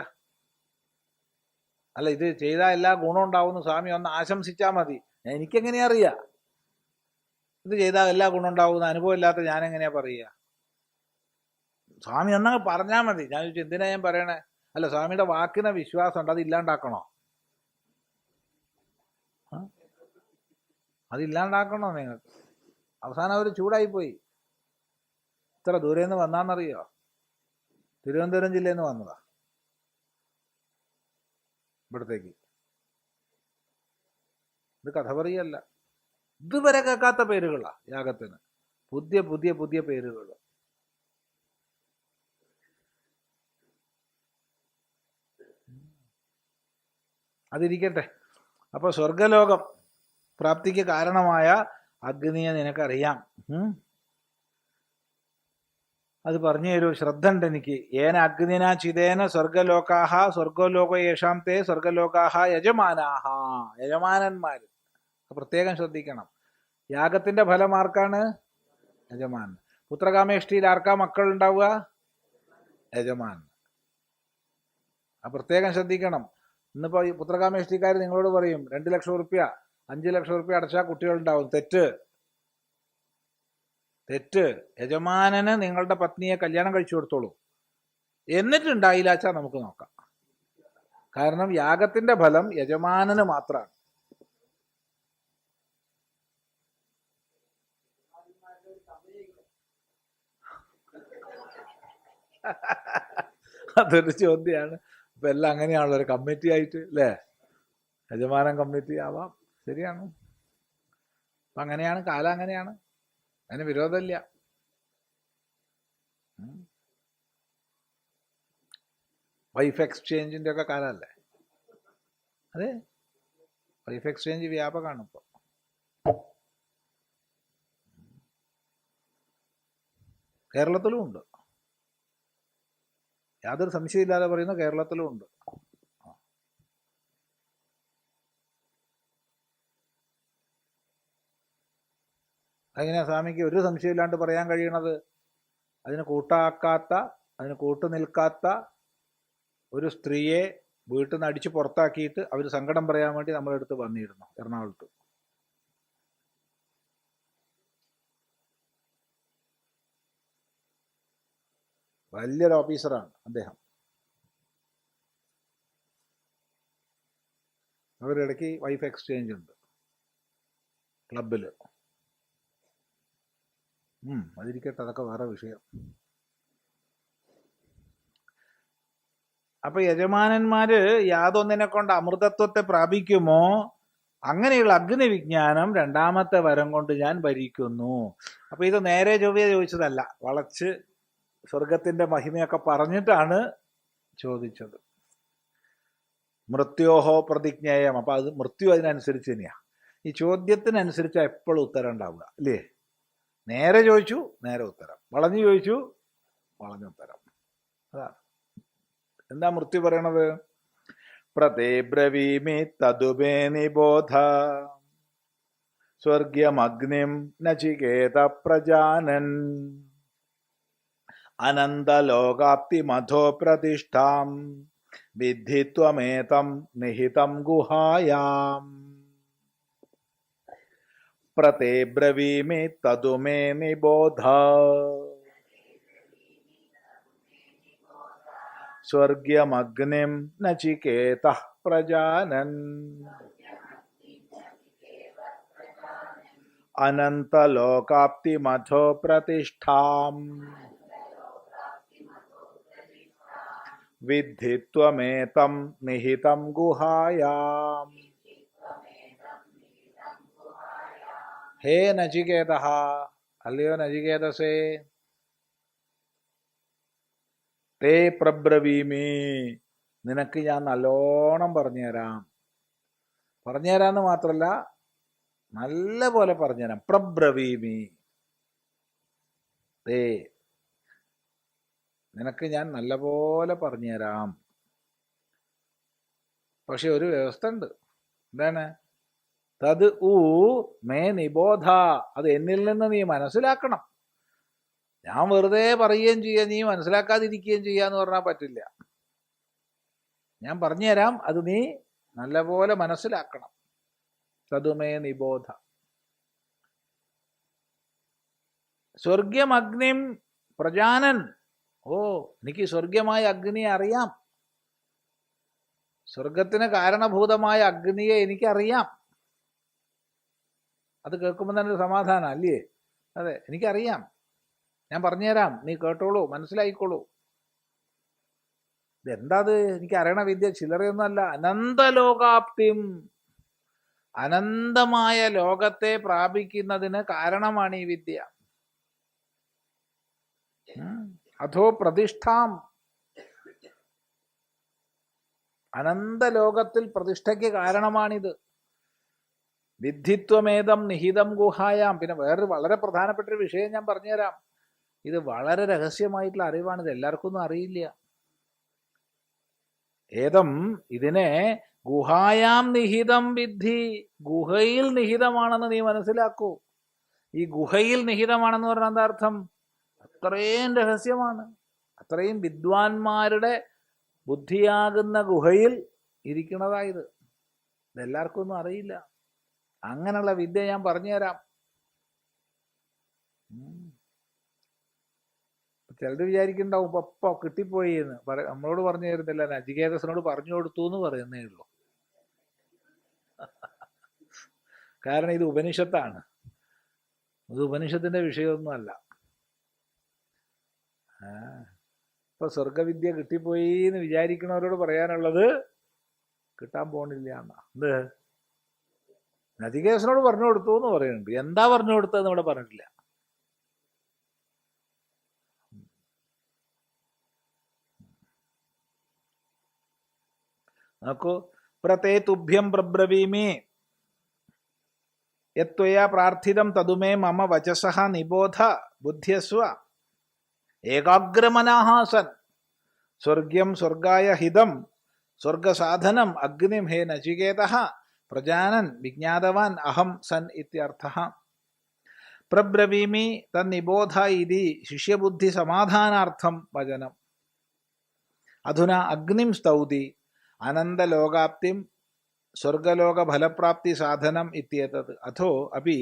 അല്ല, ഇത് ചെയ്താൽ എല്ലാ ഗുണം ഉണ്ടാവുന്നു സ്വാമി, ഒന്ന് ആശംസിച്ചാൽ മതി. എനിക്കെങ്ങനെയാ അറിയാ ഇത് ചെയ്താൽ എല്ലാ ഗുണം ഉണ്ടാവുന്ന? അനുഭവം ഇല്ലാത്ത ഞാനെങ്ങനെയാ പറയുക? സ്വാമി ഒന്നങ്ങ് പറഞ്ഞാൽ മതി. ഞാൻ ചോദിച്ചു, എന്തിനാ ഞാൻ പറയണേ? അല്ല, സ്വാമിയുടെ വാക്കിനെ വിശ്വാസമുണ്ട്, അത് ഇല്ലാണ്ടാക്കണോ? അതില്ലാണ്ടാക്കണോ നിങ്ങൾക്ക്? അവസാനം അവർ ചൂടായിപ്പോയി. ഇത്ര ദൂരെ നിന്ന് വന്നാന്നറിയോ? തിരുവനന്തപുരം ജില്ലയിൽ നിന്ന് വന്നതാ ഇവിടത്തേക്ക്. ഇത് കഥ പറയല്ല, ഇതുവരെ കേൾക്കാത്ത പേരുകളാ യാഗത്തിന്, പുതിയ പുതിയ പുതിയ പേരുകൾ. അതിരിക്കട്ടെ. അപ്പൊ സ്വർഗലോകം പ്രാപ്തിക്ക് കാരണമായ അഗ്നിയെ നിനക്കറിയാം. അത് പറഞ്ഞു തരൂ, ശ്രദ്ധ ഉണ്ട് എനിക്ക്. ഏന അഗ്നിന ചിതേന സ്വർഗലോകാഹ സ്വർഗലോക യേഷാം തേ സ്വർഗലോകാഹ യജമാനാഹ. യജമാനന്മാർ പ്രത്യേകം ശ്രദ്ധിക്കണം. യാഗത്തിന്റെ ഫലം ആർക്കാണ്? യജമാൻ. പുത്രകാമേഷ്ടിയിൽ ആർക്കാ മക്കൾ ഉണ്ടാവുക? യജമാൻ. പ്രത്യേകം ശ്രദ്ധിക്കണം. ഇന്നിപ്പോ ഈ പുത്രകാമേഷ്ടിക്കാർ നിങ്ങളോട് പറയും 2 ലക്ഷം റുപ്യ 5 ലക്ഷം റുപ്യ അടച്ചാൽ കുട്ടികളുണ്ടാവും. തെറ്റ്, തെറ്റ്. യജമാനന് നിങ്ങളുടെ പത്നിയെ കല്യാണം കഴിച്ചു കൊടുത്തോളൂ, എന്നിട്ടുണ്ടായില്ലാച്ചാൽ നമുക്ക് നോക്കാം. കാരണം യാഗത്തിന്റെ ഫലം യജമാനന് മാത്രമാണ്. അതൊരു ചോദ്യമാണ്. ഇപ്പൊ എല്ലാം അങ്ങനെയാണല്ലോ, ഒരു കമ്മിറ്റി ആയിട്ട് അല്ലേ? യജമാനൻ കമ്മിറ്റി ആവാം, ശരിയാണ്. അപ്പൊ അങ്ങനെയാണ്, കാലം അങ്ങനെയാണ്, അതിന് വിരോധമില്ല. വൈഫ് എക്സ്ചേഞ്ചിന്റെ ഒക്കെ കാലമല്ലേ? അതെ, വൈഫ് എക്സ്ചേഞ്ച് വ്യാപകമാണ് ഇപ്പൊ. കേരളത്തിലും ഉണ്ട്, യാതൊരു സംശയമില്ലാതെ പറയുന്നു, കേരളത്തിലും ഉണ്ട്. അതെങ്ങനെയാ സ്വാമിക്ക് ഒരു സംശയമില്ലാണ്ട് പറയാൻ കഴിയണത്? അതിന് കൂട്ടാക്കാത്ത, അതിന് കൂട്ടു നിൽക്കാത്ത ഒരു സ്ത്രീയെ വീട്ടിൽ നിന്ന് അടിച്ച് പുറത്താക്കിയിട്ട് അവർ സങ്കടം പറയാൻ വേണ്ടി നമ്മളെടുത്ത് വന്നിരുന്നു എറണാകുളത്ത്. വലിയൊരു ഓഫീസറാണ് അദ്ദേഹം. അവരിടയ്ക്ക് വൈഫ് എക്സ്ചേഞ്ച് ഉണ്ട് ക്ലബില്. അതിരിക്കട്ടെ, അതൊക്കെ വേറെ വിഷയം. അപ്പൊ യജമാനന്മാര് യാതൊന്നിനെ കൊണ്ട് അമൃതത്വത്തെ പ്രാപിക്കുമോ അങ്ങനെയുള്ള അഗ്നിവിജ്ഞാനം 2ാമത്തെ വരം കൊണ്ട് ഞാൻ ഭരിക്കുന്നു. അപ്പൊ ഇത് നേരെ ചൊവ്വേ ചോദിച്ചതല്ല, വളച്ച് സ്വർഗത്തിന്റെ മഹിമയൊക്കെ പറഞ്ഞിട്ടാണ് ചോദിച്ചത്. മൃത്യോഹോ പ്രതിജ്ഞേയം. അപ്പൊ അത് മൃത്യു അതിനനുസരിച്ച് തന്നെയാ. ഈ ചോദ്യത്തിനനുസരിച്ചാ എപ്പോഴും ഉത്തരം ഉണ്ടാവുക, അല്ലേ? നേരെ ചോദിച്ചു, നേരെ ഉത്തരം. വളഞ്ഞു ചോദിച്ചു, വളഞ്ഞുത്തരം. അതാണ്. എന്താ മൃത്യു പറയണത്? പ്രതേ ബ്രവീമി തതുമേ നിബോധ സ്വർഗ്യമഗ്നിം നചികേത പ്രജാനൻ അനന്തലോകാപ്തി മധോ പ്രതിഷ്ഠാം വിദ്ധി ത്വമേതം നിഹിതം ഗുഹായാം. പ്രതേ ബ്രവീമി തതുമേ നിബോധ സ്വർഗ്യമഗ്നിം നചികേതഃ പ്രജാനൻ അനന്തലോകാപ്തി മധോ പ്രതിഷ്ഠാം വിദ്ധി ത്വമേതം നിഹിതം ഗുഹായാം. ഹേ നചികേതഃ, അല്ലയോ നചികേതസേ, തേ പ്രബ്രവീമി, നിനക്ക് ഞാൻ നല്ലോണം പറഞ്ഞുതരാം. പറഞ്ഞുതരാന്ന് മാത്രല്ല, നല്ല പോലെ പറഞ്ഞുതരാം. പ്രബ്രവീമി, തേ, നിനക്ക് ഞാൻ നല്ല പോലെ പറഞ്ഞുതരാം. പക്ഷെ ഒരു വ്യവസ്ഥ ഉണ്ട്. എന്താണ്? തത് ഊ മേ നിബോധ, അത് എന്നിൽ നിന്ന് നീ മനസ്സിലാക്കണം. ഞാൻ വെറുതെ പറയുകയും ചെയ്യുക, നീ മനസ്സിലാക്കാതിരിക്കുകയും ചെയ്യാന്ന് പറഞ്ഞാൽ പറ്റില്ല. ഞാൻ പറഞ്ഞുതരാം, അത് നീ നല്ലപോലെ മനസ്സിലാക്കണം. തതുമേ നിബോധ. സ്വർഗ്യമഗ്നിം പ്രജാനൻ, ഓ എനിക്ക് സ്വർഗ്യമായ അഗ്നിയെ അറിയാം. സ്വർഗത്തിന് കാരണഭൂതമായ അഗ്നിയെ എനിക്കറിയാം. അത് കേൾക്കുമ്പോൾ തന്നെ ഒരു സമാധാനം അല്ലേ? അതെ, എനിക്കറിയാം, ഞാൻ പറഞ്ഞുതരാം, നീ കേട്ടോളൂ, മനസ്സിലായിക്കോളൂ. ഇതെന്താ അത്? എനിക്ക് അറിയണ വിദ്യ ചില്ലറയൊന്നുമല്ല. അനന്തലോകാപ്തിം, അനന്തമായ ലോകത്തെ പ്രാപിക്കുന്നതിന് കാരണമാണ് ഈ വിദ്യ. അധോ പ്രതിഷ്ഠാം, അനന്തലോകത്തിൽ പ്രതിഷ്ഠയ്ക്ക് കാരണമാണിത്. വിദ്ധിത്വമേതം നിഹിതം ഗുഹായാം. പിന്നെ വേറൊരു വളരെ പ്രധാനപ്പെട്ട ഒരു വിഷയം ഞാൻ പറഞ്ഞുതരാം. ഇത് വളരെ രഹസ്യമായിട്ടുള്ള അറിവാണിത്, എല്ലാവർക്കും ഒന്നും അറിയില്ല. ഏതം, ഇതിനെ ഗുഹായാം നിഹിതം വിദ്ധി, ഗുഹയിൽ നിഹിതമാണെന്ന് നീ മനസ്സിലാക്കൂ. ഈ ഗുഹയിൽ നിഹിതമാണെന്ന് പറഞ്ഞാൽ എന്താ അർത്ഥം? അത്രയും രഹസ്യമാണ്, അത്രയും വിദ്വാൻമാരുടെ ബുദ്ധിയാകുന്ന ഗുഹയിൽ ഇരിക്കണതായത്. ഇതെല്ലാവർക്കും ഒന്നും അറിയില്ല. അങ്ങനെയുള്ള വിദ്യ ഞാൻ പറഞ്ഞുതരാം. ചിലർ വിചാരിക്കുന്നുണ്ടാവും ഇപ്പൊ കിട്ടിപ്പോയി എന്ന്. നമ്മളോട് പറഞ്ഞു തരുന്നില്ല, നചികേതസിനോട് പറഞ്ഞു കൊടുത്തു എന്ന് പറയുന്നേ ഉള്ളൂ. കാരണം ഇത് ഉപനിഷത്താണ്, ഇത് ഉപനിഷത്തിന്റെ വിഷയമൊന്നുമല്ല. ഇപ്പൊ സ്വർഗവിദ്യ കിട്ടിപ്പോയി എന്ന് വിചാരിക്കുന്നവരോട് പറയാനുള്ളത് കിട്ടാൻ പോണില്ല എന്നാ. എന്ത്? നചികേതസിനോട് പറഞ്ഞു കൊടുത്തു എന്ന് പറയുന്നുണ്ട്. എന്താ പറഞ്ഞു കൊടുത്തതെന്ന് ഇവിടെ പറഞ്ഞിട്ടില്ല. നോക്കൂ, പ്രതേ തുഭ്യം പ്രബ്രവീമി യത്വയാ പ്രാർത്ഥിതം തതുമേ മമ വചസഃ നിബോധ ബുദ്ധ്യസ്വ ഏകാഗ്രമനാഃ സൻ സ്വർഗ്യം സ്വർഗായ ഹിതം സ്വർഗസാധനം അഗ്നിം ഹേ നചികേതഃ പ്രജാനൻ വിജ്ഞാതവാൻ അഹം സൻ ഇത്യർത്ഥഃ. പ്രബ്രവീമി തന്നിബോധ ഇതി ശിഷ്യബുദ്ധി സമാധാനാർത്ഥം വചനം. അധുനാ അഗ്നിം സ്തൗതി അനന്തലോകാപ്തിം സ്വർഗലോകഫലപ്രാപ്തി സാധനം ഇത്യേതത്. അഥോ അപി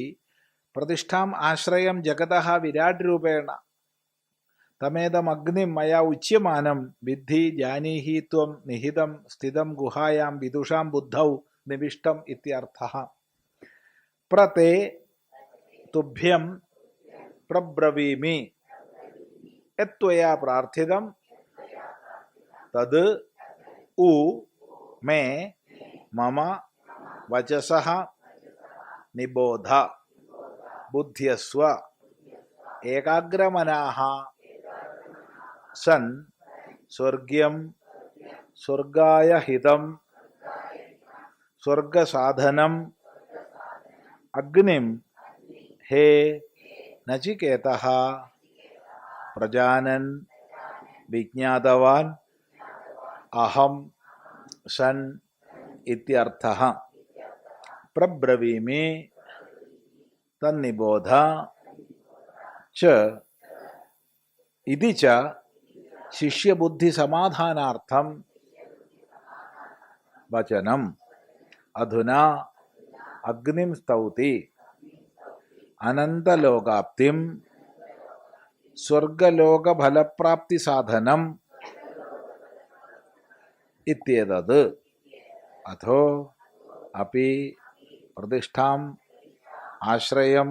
പ്രതിഷ്ഠാം ആശ്രയം ജഗതഃ വിരാട് രൂപേണ തമേതമഗ്നിം മയാ ഉച്യമാനം വിദ്ധി ജാനീഹി ത്വം നിഹിതം സ്ഥിതം ഗുഹായാം വിദുഷാം ബുദ്ധൗ നിവിഷ്ടം ഇത്യർത്ഥഃ. പ്രതേ തുഭ്യം പ്രബ്രവീമി യത്വയാ പ്രാർത്ഥിതം തത് ഉ മേ മമ വചസഃ നിബോധ ബുദ്ധ്യസ്വ ഏകാഗ്രമനാഃ സൻ സ്വർഗ്യം സ്വർഗായ ഹിതം സ്വർഗസാധനം അഗ്നിം ഹേ നചികേതഃ പ്രജാനൻ വിജ്ഞാതവാൻ അഹം സൻ ഇത്യർത്ഥഃ. പ്രബ്രവീമി തന്നിബോധ ച ഇതി ച ശിഷ്യബുദ്ധി സമാധാനാർത്ഥം വചനം. അധുനാ അഗ്നിം സ്തൗതി അനന്തലോകാപ്തിം സ്വർഗലോകഫലപ്രാപ്തി സാധനം ഇത്യേതത്. അഥോ അപി പ്രതിഷ്ഠാം ആശ്രയം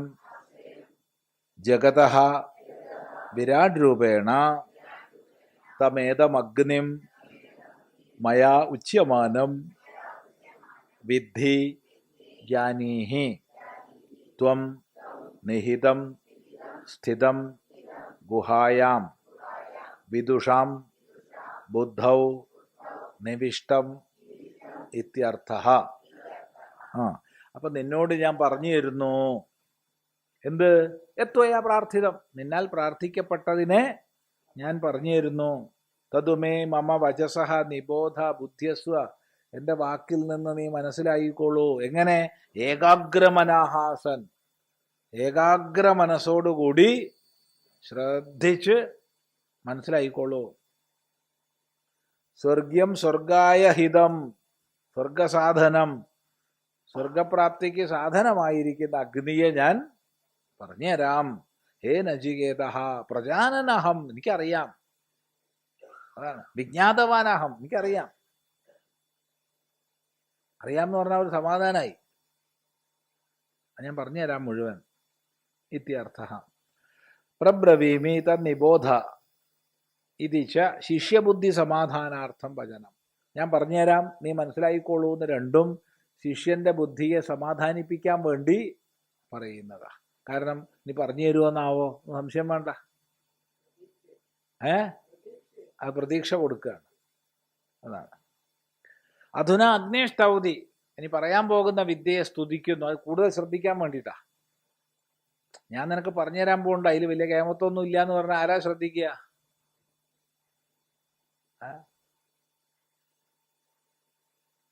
ജഗതഃ വിരാട് രൂപേണ തമേതമഗ്നിം മയാ ഉച്യമാനം വിദ്ധി ജാനീഹി ത്വം നിഹിതം സ്ഥിതം ഗുഹായാം വിദുഷാം ബുദ്ധൗ നിവിഷ്ടം ഇത്യർത്ഥഃ. അപ്പൊ നിന്നോട് ഞാൻ പറഞ്ഞു തരുന്നു. എന്ത്? യത്വയാ പ്രാർത്ഥിതം, നിന്നാൽ പ്രാർത്ഥിക്കപ്പെട്ടതിനെ ഞാൻ പറഞ്ഞു തരുന്നു. തതുമേ മമ വചസഃ നിബോധ ബുദ്ധ്യസ്വ, എൻ്റെ വാക്കിൽ നിന്ന് നീ മനസ്സിലായിക്കോളൂ. എങ്ങനെ? ഏകാഗ്രമനാഹാസൻ, ഏകാഗ്ര മനസ്സോടുകൂടി ശ്രദ്ധിച്ച് മനസ്സിലായിക്കോളൂ. സ്വർഗ്യം സ്വർഗായ ഹിതം, സ്വർഗസാധനം, സ്വർഗപ്രാപ്തിക്ക് സാധനമായിരിക്കുന്ന അഗ്നിയെ ഞാൻ പറഞ്ഞുതരാം. ഹേ നചികേതഃ പ്രജാനനഹം, എനിക്കറിയാം. അതാണ് വിജ്ഞാതവാനഹം, എനിക്കറിയാം. അറിയാമെന്ന് പറഞ്ഞാൽ ഒരു സമാധാനമായി. ഞാൻ പറഞ്ഞുതരാം മുഴുവൻ. ഇത്യർത്ഥ പ്രബ്രവീമി തന്നിബോധ ഇതിച്ച ശിഷ്യബുദ്ധി സമാധാനാർത്ഥം ഭജനം. ഞാൻ പറഞ്ഞുതരാം, നീ മനസ്സിലായിക്കോളൂ എന്ന് രണ്ടും ശിഷ്യന്റെ ബുദ്ധിയെ സമാധാനിപ്പിക്കാൻ വേണ്ടി പറയുന്നതാ. കാരണം നീ പറഞ്ഞു തരുമെന്നാവോ സംശയം വേണ്ട. അത് പ്രതീക്ഷ കൊടുക്കുകയാണ്. അതാണ്. അധുന അഗ്നേഷ്ടൗതി, ഇനി പറയാൻ പോകുന്ന വിദ്യയെ സ്തുതിക്കുന്നു. അത് കൂടുതൽ ശ്രദ്ധിക്കാൻ വേണ്ടിയിട്ടാ. ഞാൻ നിനക്ക് പറഞ്ഞുതരാൻ പോകണ്ട, അതിൽ വലിയ കേമത്വമൊന്നും ഇല്ല എന്ന് പറഞ്ഞാൽ ആരാ ശ്രദ്ധിക്കുക?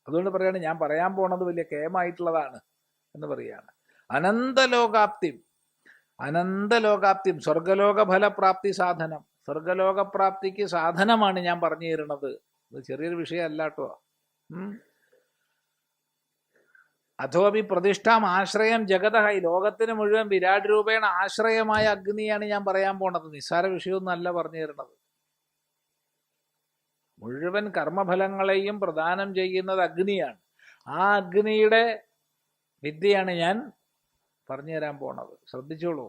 അതുകൊണ്ട് പറയാണ് ഞാൻ പറയാൻ പോണത് വലിയ കേമായിട്ടുള്ളതാണ് എന്ന് പറയാണ്. അനന്തലോകാപ്തിം, അനന്തലോകാപ്തിം, സ്വർഗലോക ഫലപ്രാപ്തി സാധനം, സ്വർഗലോകപ്രാപ്തിക്ക് സാധനമാണ് ഞാൻ പറഞ്ഞു തരുന്നത്. ഇത് ചെറിയൊരു വിഷയമല്ല കേട്ടോ. അഥോപി പ്രതിഷ്ഠാം ആശ്രയം ജഗതഃ, ഈ ലോകത്തിന് മുഴുവൻ വിരാട് രൂപേണ ആശ്രയമായ അഗ്നിയാണ് ഞാൻ പറയാൻ പോണത്. നിസ്സാര വിഷയമൊന്നും അല്ല പറഞ്ഞു തരുന്നത്. മുഴുവൻ കർമ്മഫലങ്ങളെയും പ്രദാനം ചെയ്യുന്നത് അഗ്നിയാണ്. ആ അഗ്നിയുടെ വിദ്യയാണ് ഞാൻ പറഞ്ഞു തരാൻ പോണത്. ശ്രദ്ധിച്ചോളൂ.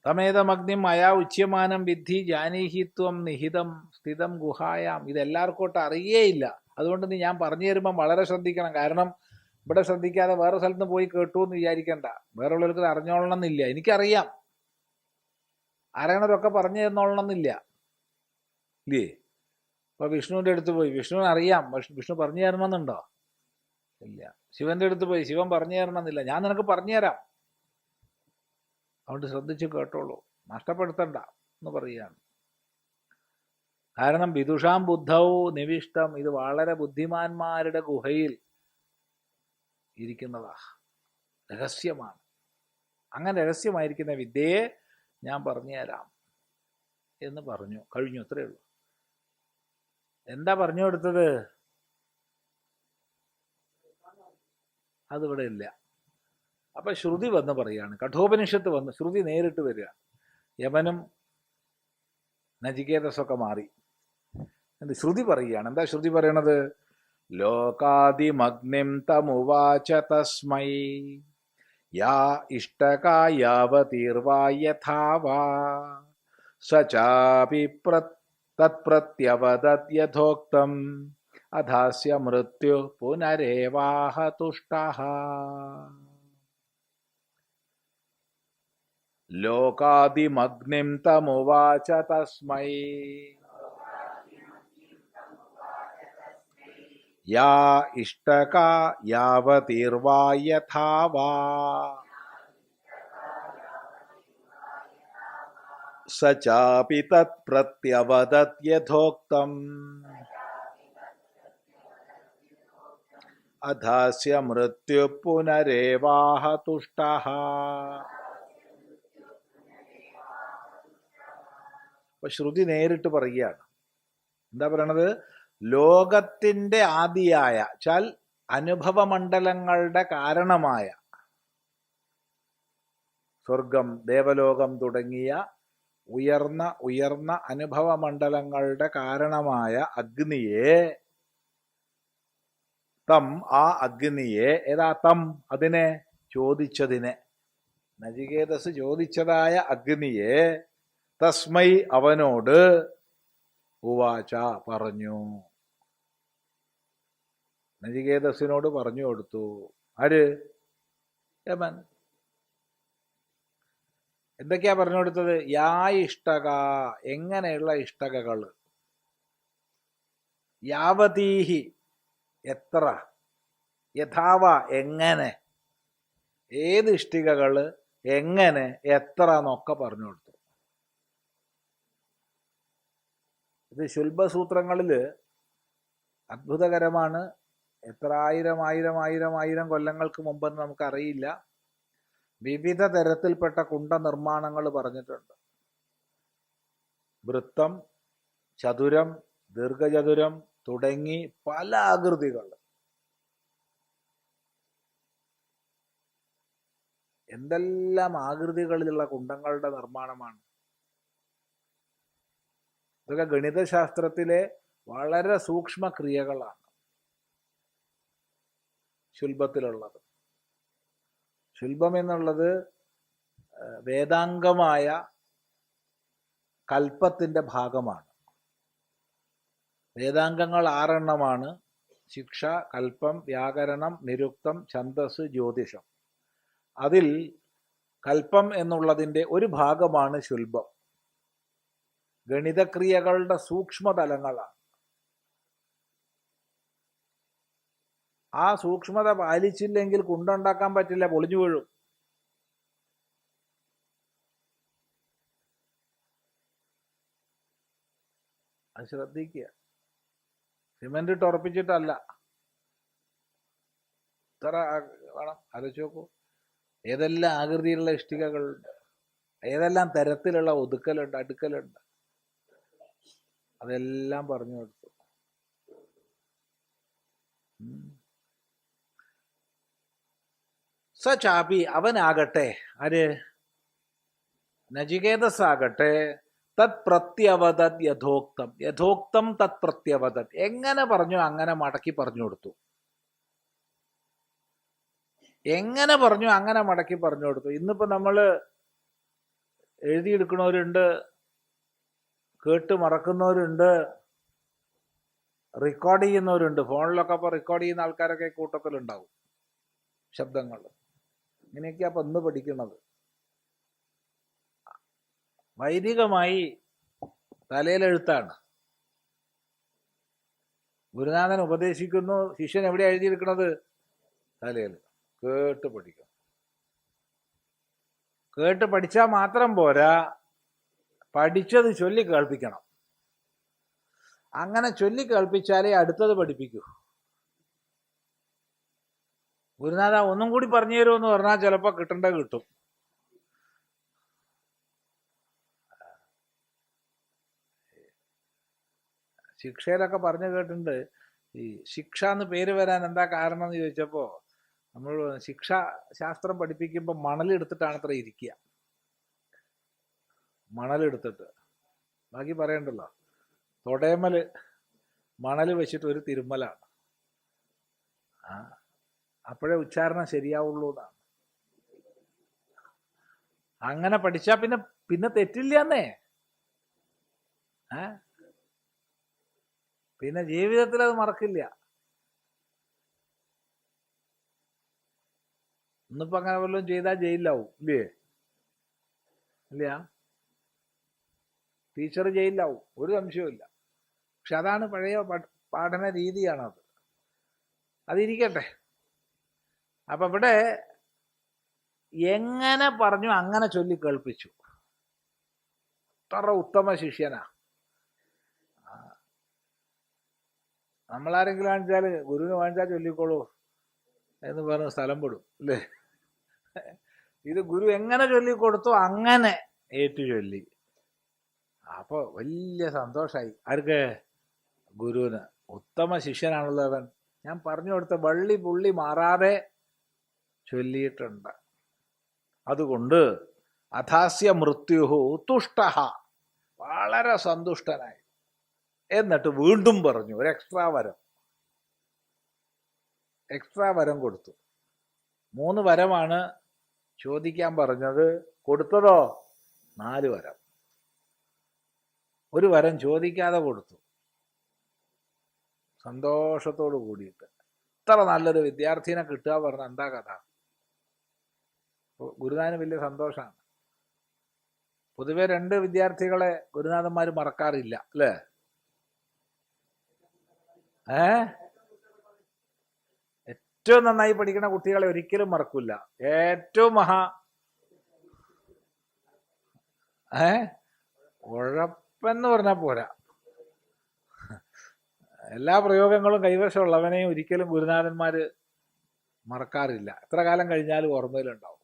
തമേതമഗ്നിം മയാ ഉച്യമാനം വിദ്ധി ജാനീഹിത്വം നിഹിതം സ്ഥിതം ഗുഹായാം. ഇതെല്ലാവർക്കും അറിയേയില്ല. അതുകൊണ്ട് നീ ഞാൻ പറഞ്ഞു തരുമ്പം വളരെ ശ്രദ്ധിക്കണം. കാരണം ഇവിടെ ശ്രദ്ധിക്കാതെ വേറെ സ്ഥലത്ത് പോയി കേട്ടു എന്ന് വിചാരിക്കണ്ട. വേറെ ഉള്ളവർക്ക് അറിഞ്ഞോളണം എന്നില്ല. എനിക്കറിയാം, അറിയണവരൊക്കെ പറഞ്ഞു തന്നോളണം എന്നില്ല. ഇല്ലേ? ഇപ്പൊ വിഷ്ണുവിൻ്റെ അടുത്ത് പോയി വിഷ്ണുവിന് അറിയാം, വിഷ്ണു പറഞ്ഞു തരണമെന്നുണ്ടോ? ഇല്ല. ശിവന്റെ അടുത്ത് പോയി ശിവൻ പറഞ്ഞു തരണമെന്നില്ല. ഞാൻ നിനക്ക് പറഞ്ഞു തരാം, അതുകൊണ്ട് ശ്രദ്ധിച്ച് കേട്ടോളൂ, നഷ്ടപ്പെടുത്തണ്ട എന്ന് പറയുകയാണ്. കാരണം വിദുഷാം ബുദ്ധവും നിവിഷ്ടം, ഇത് വളരെ ബുദ്ധിമാന്മാരുടെ ഗുഹയിൽ ഇരിക്കുന്നതാ, രഹസ്യമാണ്. അങ്ങനെ രഹസ്യമായിരിക്കുന്ന വിദ്യയെ ഞാൻ പറഞ്ഞു തരാം എന്ന് പറഞ്ഞു. കഴിഞ്ഞു, അത്രയേ ഉള്ളൂ. എന്താ പറഞ്ഞു കൊടുത്തത്? അതിവിടെ ഇല്ല. അപ്പൊ ശ്രുതി വന്ന് പറയാണ്, കഠോപനിഷത്ത് വന്ന് ശ്രുതി നേരിട്ട് വരിക. യമനും നചികേതസൊക്കെ മാറി. എന്ത് ശ്രുതി പറയുകയാണ്? എന്താ ശ്രുതി പറയണത്? ലോകാദിമഗ്നിം തമുവാച തസ്മൈ യാ ഇഷ്ടകായാവതീർവാ യഥാവാ സചാപി തത്പ്രത്യവദത്യഥോക്തം അധാസ്യ മൃത്യു പുനരേവാഹ തുഷ്ടഃ. ലോകാദിമഗ്നിം തമുവാച തസ്മൈ യാ ഇഷ്ടകാ യാവതീർവാ യഥാവാ സചാപി തത്പ്രത്യവദത്യഥോക്തം അധാസ്യ മൃത്യു പുനരേവാഹ തുഷ്ടഃ. അപ്പൊ ശ്രുതി നേരിട്ട് പറയുകയാണ്. എന്താ പറയണത്? ലോകത്തിൻ്റെ ആദിയായ ചാൽ അനുഭവമണ്ഡലങ്ങളുടെ കാരണമായ സ്വർഗം, ദേവലോകം തുടങ്ങിയ ഉയർന്ന ഉയർന്ന അനുഭവമണ്ഡലങ്ങളുടെ കാരണമായ അഗ്നിയെ, തം ആ അഗ്നിയെ, ഏതാ തം? അതിനെ, ചോദിച്ചതിനെ, നചികേതസ് ചോദിച്ചതായ അഗ്നിയെ, തസ്മൈ അവനോട്, ഉവാച പറഞ്ഞു, നചികേതസിനോട് പറഞ്ഞു കൊടുത്തു. ആര്? യമൻ. എന്തൊക്കെയാ പറഞ്ഞു കൊടുത്തത്? യാ ഇഷ്ടക, എങ്ങനെയുള്ള ഇഷ്ടകകൾ, യാവതീഹി എത്ര, യഥാവ എങ്ങനെ, ഏത് ഇഷ്ടികകൾ, എങ്ങനെ, എത്ര എന്നൊക്കെ പറഞ്ഞു കൊടുത്തു. ഇത് ശുൽബസൂത്രങ്ങളിൽ അത്ഭുതകരമാണ്. എത്ര ആയിരം ആയിരം ആയിരം ആയിരം കൊല്ലങ്ങൾക്ക് മുമ്പെന്ന് നമുക്കറിയില്ല. വിവിധ തരത്തിൽപ്പെട്ട കുണ്ഡനിർമ്മാണങ്ങൾ പറഞ്ഞിട്ടുണ്ട്. വൃത്തം, ചതുരം, ദീർഘചതുരം തുടങ്ങി പല ആകൃതികൾ. എന്തെല്ലാം ആകൃതികളിലുള്ള കുണ്ഡങ്ങളുടെ നിർമ്മാണമാണ്. ഇതൊക്കെ ഗണിതശാസ്ത്രത്തിലെ വളരെ സൂക്ഷ്മ ക്രിയകളാണ്. ശുൽബത്തിലുള്ളത്. ശുൽബം എന്നുള്ളത് വേദാംഗമായ കൽപ്പത്തിൻ്റെ ഭാഗമാണ്. വേദാംഗങ്ങൾ 6 ശിക്ഷ, കൽപ്പം, വ്യാകരണം, നിരുക്തം, ഛന്ദസ്, ജ്യോതിഷം. അതിൽ കൽപ്പം എന്നുള്ളതിൻ്റെ ഒരു ഭാഗമാണ് ശുൽബം. ഗണിതക്രിയകളുടെ സൂക്ഷ്മതലങ്ങളാണ്. ആ സൂക്ഷ്മത പാലിച്ചില്ലെങ്കിൽ കുണ്ടുണ്ടാക്കാൻ പറ്റില്ല, പൊളിഞ്ഞു വീഴും. അത് ശ്രദ്ധിക്കുക. സിമെന്റ് ഇട്ട് ഉറപ്പിച്ചിട്ടല്ല. ഇത്ര വേണം. ആലോചിച്ച് നോക്കൂ. ഏതെല്ലാം ആകൃതിയിലുള്ള ഇഷ്ടികകളുണ്ട്, ഏതെല്ലാം തരത്തിലുള്ള ഒതുക്കലുണ്ട്, അടുക്കലുണ്ട്. അതെല്ലാം പറഞ്ഞു കൊടുത്തു. സചാപി, അവനാകട്ടെ, ആര്? നചികേതസ്സാകട്ടെ, തത് പ്രത്യവദത് യഥോക്തം. യഥോക്തം തത് പ്രത്യവദത്. എങ്ങനെ പറഞ്ഞു അങ്ങനെ മടക്കി പറഞ്ഞു കൊടുത്തു. എങ്ങനെ പറഞ്ഞു അങ്ങനെ മടക്കി പറഞ്ഞു കൊടുത്തു. ഇന്നിപ്പോ നമ്മള് എഴുതിയെടുക്കുന്നവരുണ്ട്, കേട്ട് മറക്കുന്നവരുണ്ട്, റെക്കോർഡ് ചെയ്യുന്നവരുണ്ട്. ഫോണിലൊക്കെ അപ്പൊ റെക്കോർഡ് ചെയ്യുന്ന ആൾക്കാരൊക്കെ കൂട്ടത്തിലുണ്ടാവും, ശബ്ദങ്ങൾ. ഇങ്ങനെയൊക്കെയാ അപ്പൊ ഇന്ന് പഠിക്കുന്നത്. വൈദികമായി തലയിലെഴുത്താണ്. ഗുരുനാഥൻ ഉപദേശിക്കുന്നു, ശിഷ്യൻ എവിടെ എഴുതിയിരിക്കുന്നത്? തലയിൽ. കേട്ട് പഠിക്കണം. കേട്ട് പഠിച്ചാൽ മാത്രം പോരാ, പഠിച്ചത് ചൊല്ലി കേൾപ്പിക്കണം. അങ്ങനെ ചൊല്ലി കേൾപ്പിച്ചാലേ അടുത്തത് പഠിപ്പിക്കൂ. ഗുരുനാഥ ഒന്നും കൂടി പറഞ്ഞു തരുമെന്ന് പറഞ്ഞാൽ ചിലപ്പോൾ കിട്ടേണ്ടത് കിട്ടും. ശിക്ഷയിലൊക്കെ പറഞ്ഞു കേട്ടിട്ടുണ്ട്. ഈ ശിക്ഷ എന്ന് പേര് വരാൻ എന്താ കാരണം എന്ന് ചോദിച്ചപ്പോൾ, നമ്മൾ ശിക്ഷാ ശാസ്ത്രം പഠിപ്പിക്കുമ്പോൾ മണലെടുത്തിട്ടാണ് അത്ര ഇരിക്കുക. മണലെടുത്തിട്ട്, ബാക്കി പറയണ്ടല്ലോ. തൊടേമല് മണൽ വെച്ചിട്ട് ഒരു തിരുമ്മലാണ്. അപ്പോഴേ ഉച്ചാരണം ശരിയാവുള്ളൂ എന്നാണ്. അങ്ങനെ പഠിച്ചാൽ പിന്നെ തെറ്റില്ലെന്നേ. പിന്നെ ജീവിതത്തിൽ അത് മറക്കില്ല. ഇന്നിപ്പോ അങ്ങനെ വല്ലതും ചെയ്താൽ ജയിലിലാവും, ഇല്ലേ? ഇല്ല, ടീച്ചർ ജയിലിലാവും, ഒരു സംശയവും. പക്ഷെ അതാണ് പഴയ പഠന രീതിയാണത്. അതിരിക്കട്ടെ. അപ്പൊ ഇവിടെ എങ്ങനെ പറഞ്ഞു അങ്ങനെ ചൊല്ലി കേൾപ്പിച്ചു. അത്ര ഉത്തമ ശിഷ്യനാ. നമ്മളാരെങ്കിലും വാങ്ങിച്ചാൽ, ഗുരുവിന് വാങ്ങിച്ചാൽ ചൊല്ലിക്കോളൂ എന്ന് പറഞ്ഞ് സ്ഥലം പെടും, അല്ലേ? ഇത് ഗുരു എങ്ങനെ ചൊല്ലിക്കൊടുത്തോ അങ്ങനെ ഏറ്റു ചൊല്ലി. അപ്പൊ വലിയ സന്തോഷായി. ആർക്ക്? ഗുരുവിന്. ഉത്തമ ശിഷ്യനാണല്ലോ അവൻ. ഞാൻ പറഞ്ഞു കൊടുത്ത വള്ളി പുള്ളി മാറാതെ ചൊല്ലിയിട്ടുണ്ട്. അതുകൊണ്ട് അഥാസ്യ മൃത്യുഹു തുഷ്ട, വളരെ സന്തുഷ്ടനായി. എന്നിട്ട് വീണ്ടും പറഞ്ഞു ഒരു എക്സ്ട്രാ വരം കൊടുത്തു. 3 വരമാണ് ചോദിക്കാൻ പറഞ്ഞത്. കൊടുത്തതോ 4 വരം. ഒരു വരം ചോദിക്കാതെ കൊടുത്തു, സന്തോഷത്തോട് കൂടിയിട്ട്. ഇത്ര നല്ലൊരു വിദ്യാർത്ഥിനെ കിട്ടുക പറഞ്ഞ എന്താ കഥ? ഗുരുനാഥന് വലിയ സന്തോഷമാണ്. പൊതുവെ 2 വിദ്യാർത്ഥികളെ ഗുരുനാഥന്മാർ മറക്കാറില്ല, അല്ലേ? ഏറ്റവും നന്നായി പഠിക്കുന്ന കുട്ടികളെ ഒരിക്കലും മറക്കില്ല. ഏറ്റവും ഉഴപ്പെന്ന് പറഞ്ഞാൽ പോരാ, എല്ലാ പ്രയോഗങ്ങളും കൈവശമുള്ളവനെയും ഒരിക്കലും ഗുരുനാഥന്മാര് മറക്കാറില്ല. എത്ര കാലം കഴിഞ്ഞാലും ഓർമ്മയിലുണ്ടാവും.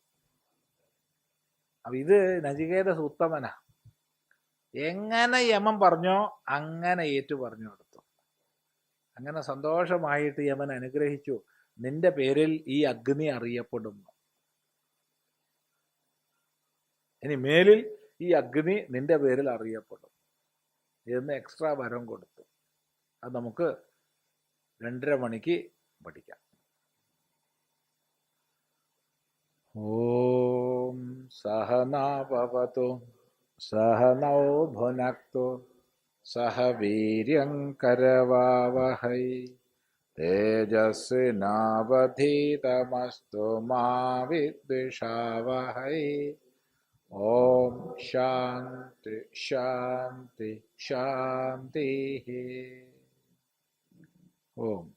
അപ്പൊ ഇത് നചികേതസ് ഉത്തമനാ. എങ്ങനെ യമൻ പറഞ്ഞോ അങ്ങനെ ഏറ്റു പറഞ്ഞു കൊടുത്തു. അങ്ങനെ സന്തോഷമായിട്ട് യമൻ അനുഗ്രഹിച്ചു. നിന്റെ പേരിൽ ഈ അഗ്നി അറിയപ്പെടുന്നു. ഇനി മേലിൽ ഈ അഗ്നി നിന്റെ പേരിൽ അറിയപ്പെടും എന്ന് എക്സ്ട്രാ വരം കൊടുത്തു. അത് നമുക്ക് 2:30 മണിക്ക് പഠിക്കാം. ഓം സഹനാ ഭവതു സഹനൗ ഭുനക്തു സഹ വീര്യം കരവാവഹൈ തേജസ്വിനാവധീതമസ്തു മാ വിദ്വിഷാവഹൈ. ഓം ശാന്തി ശാന്തി ശാന്തി. ഓം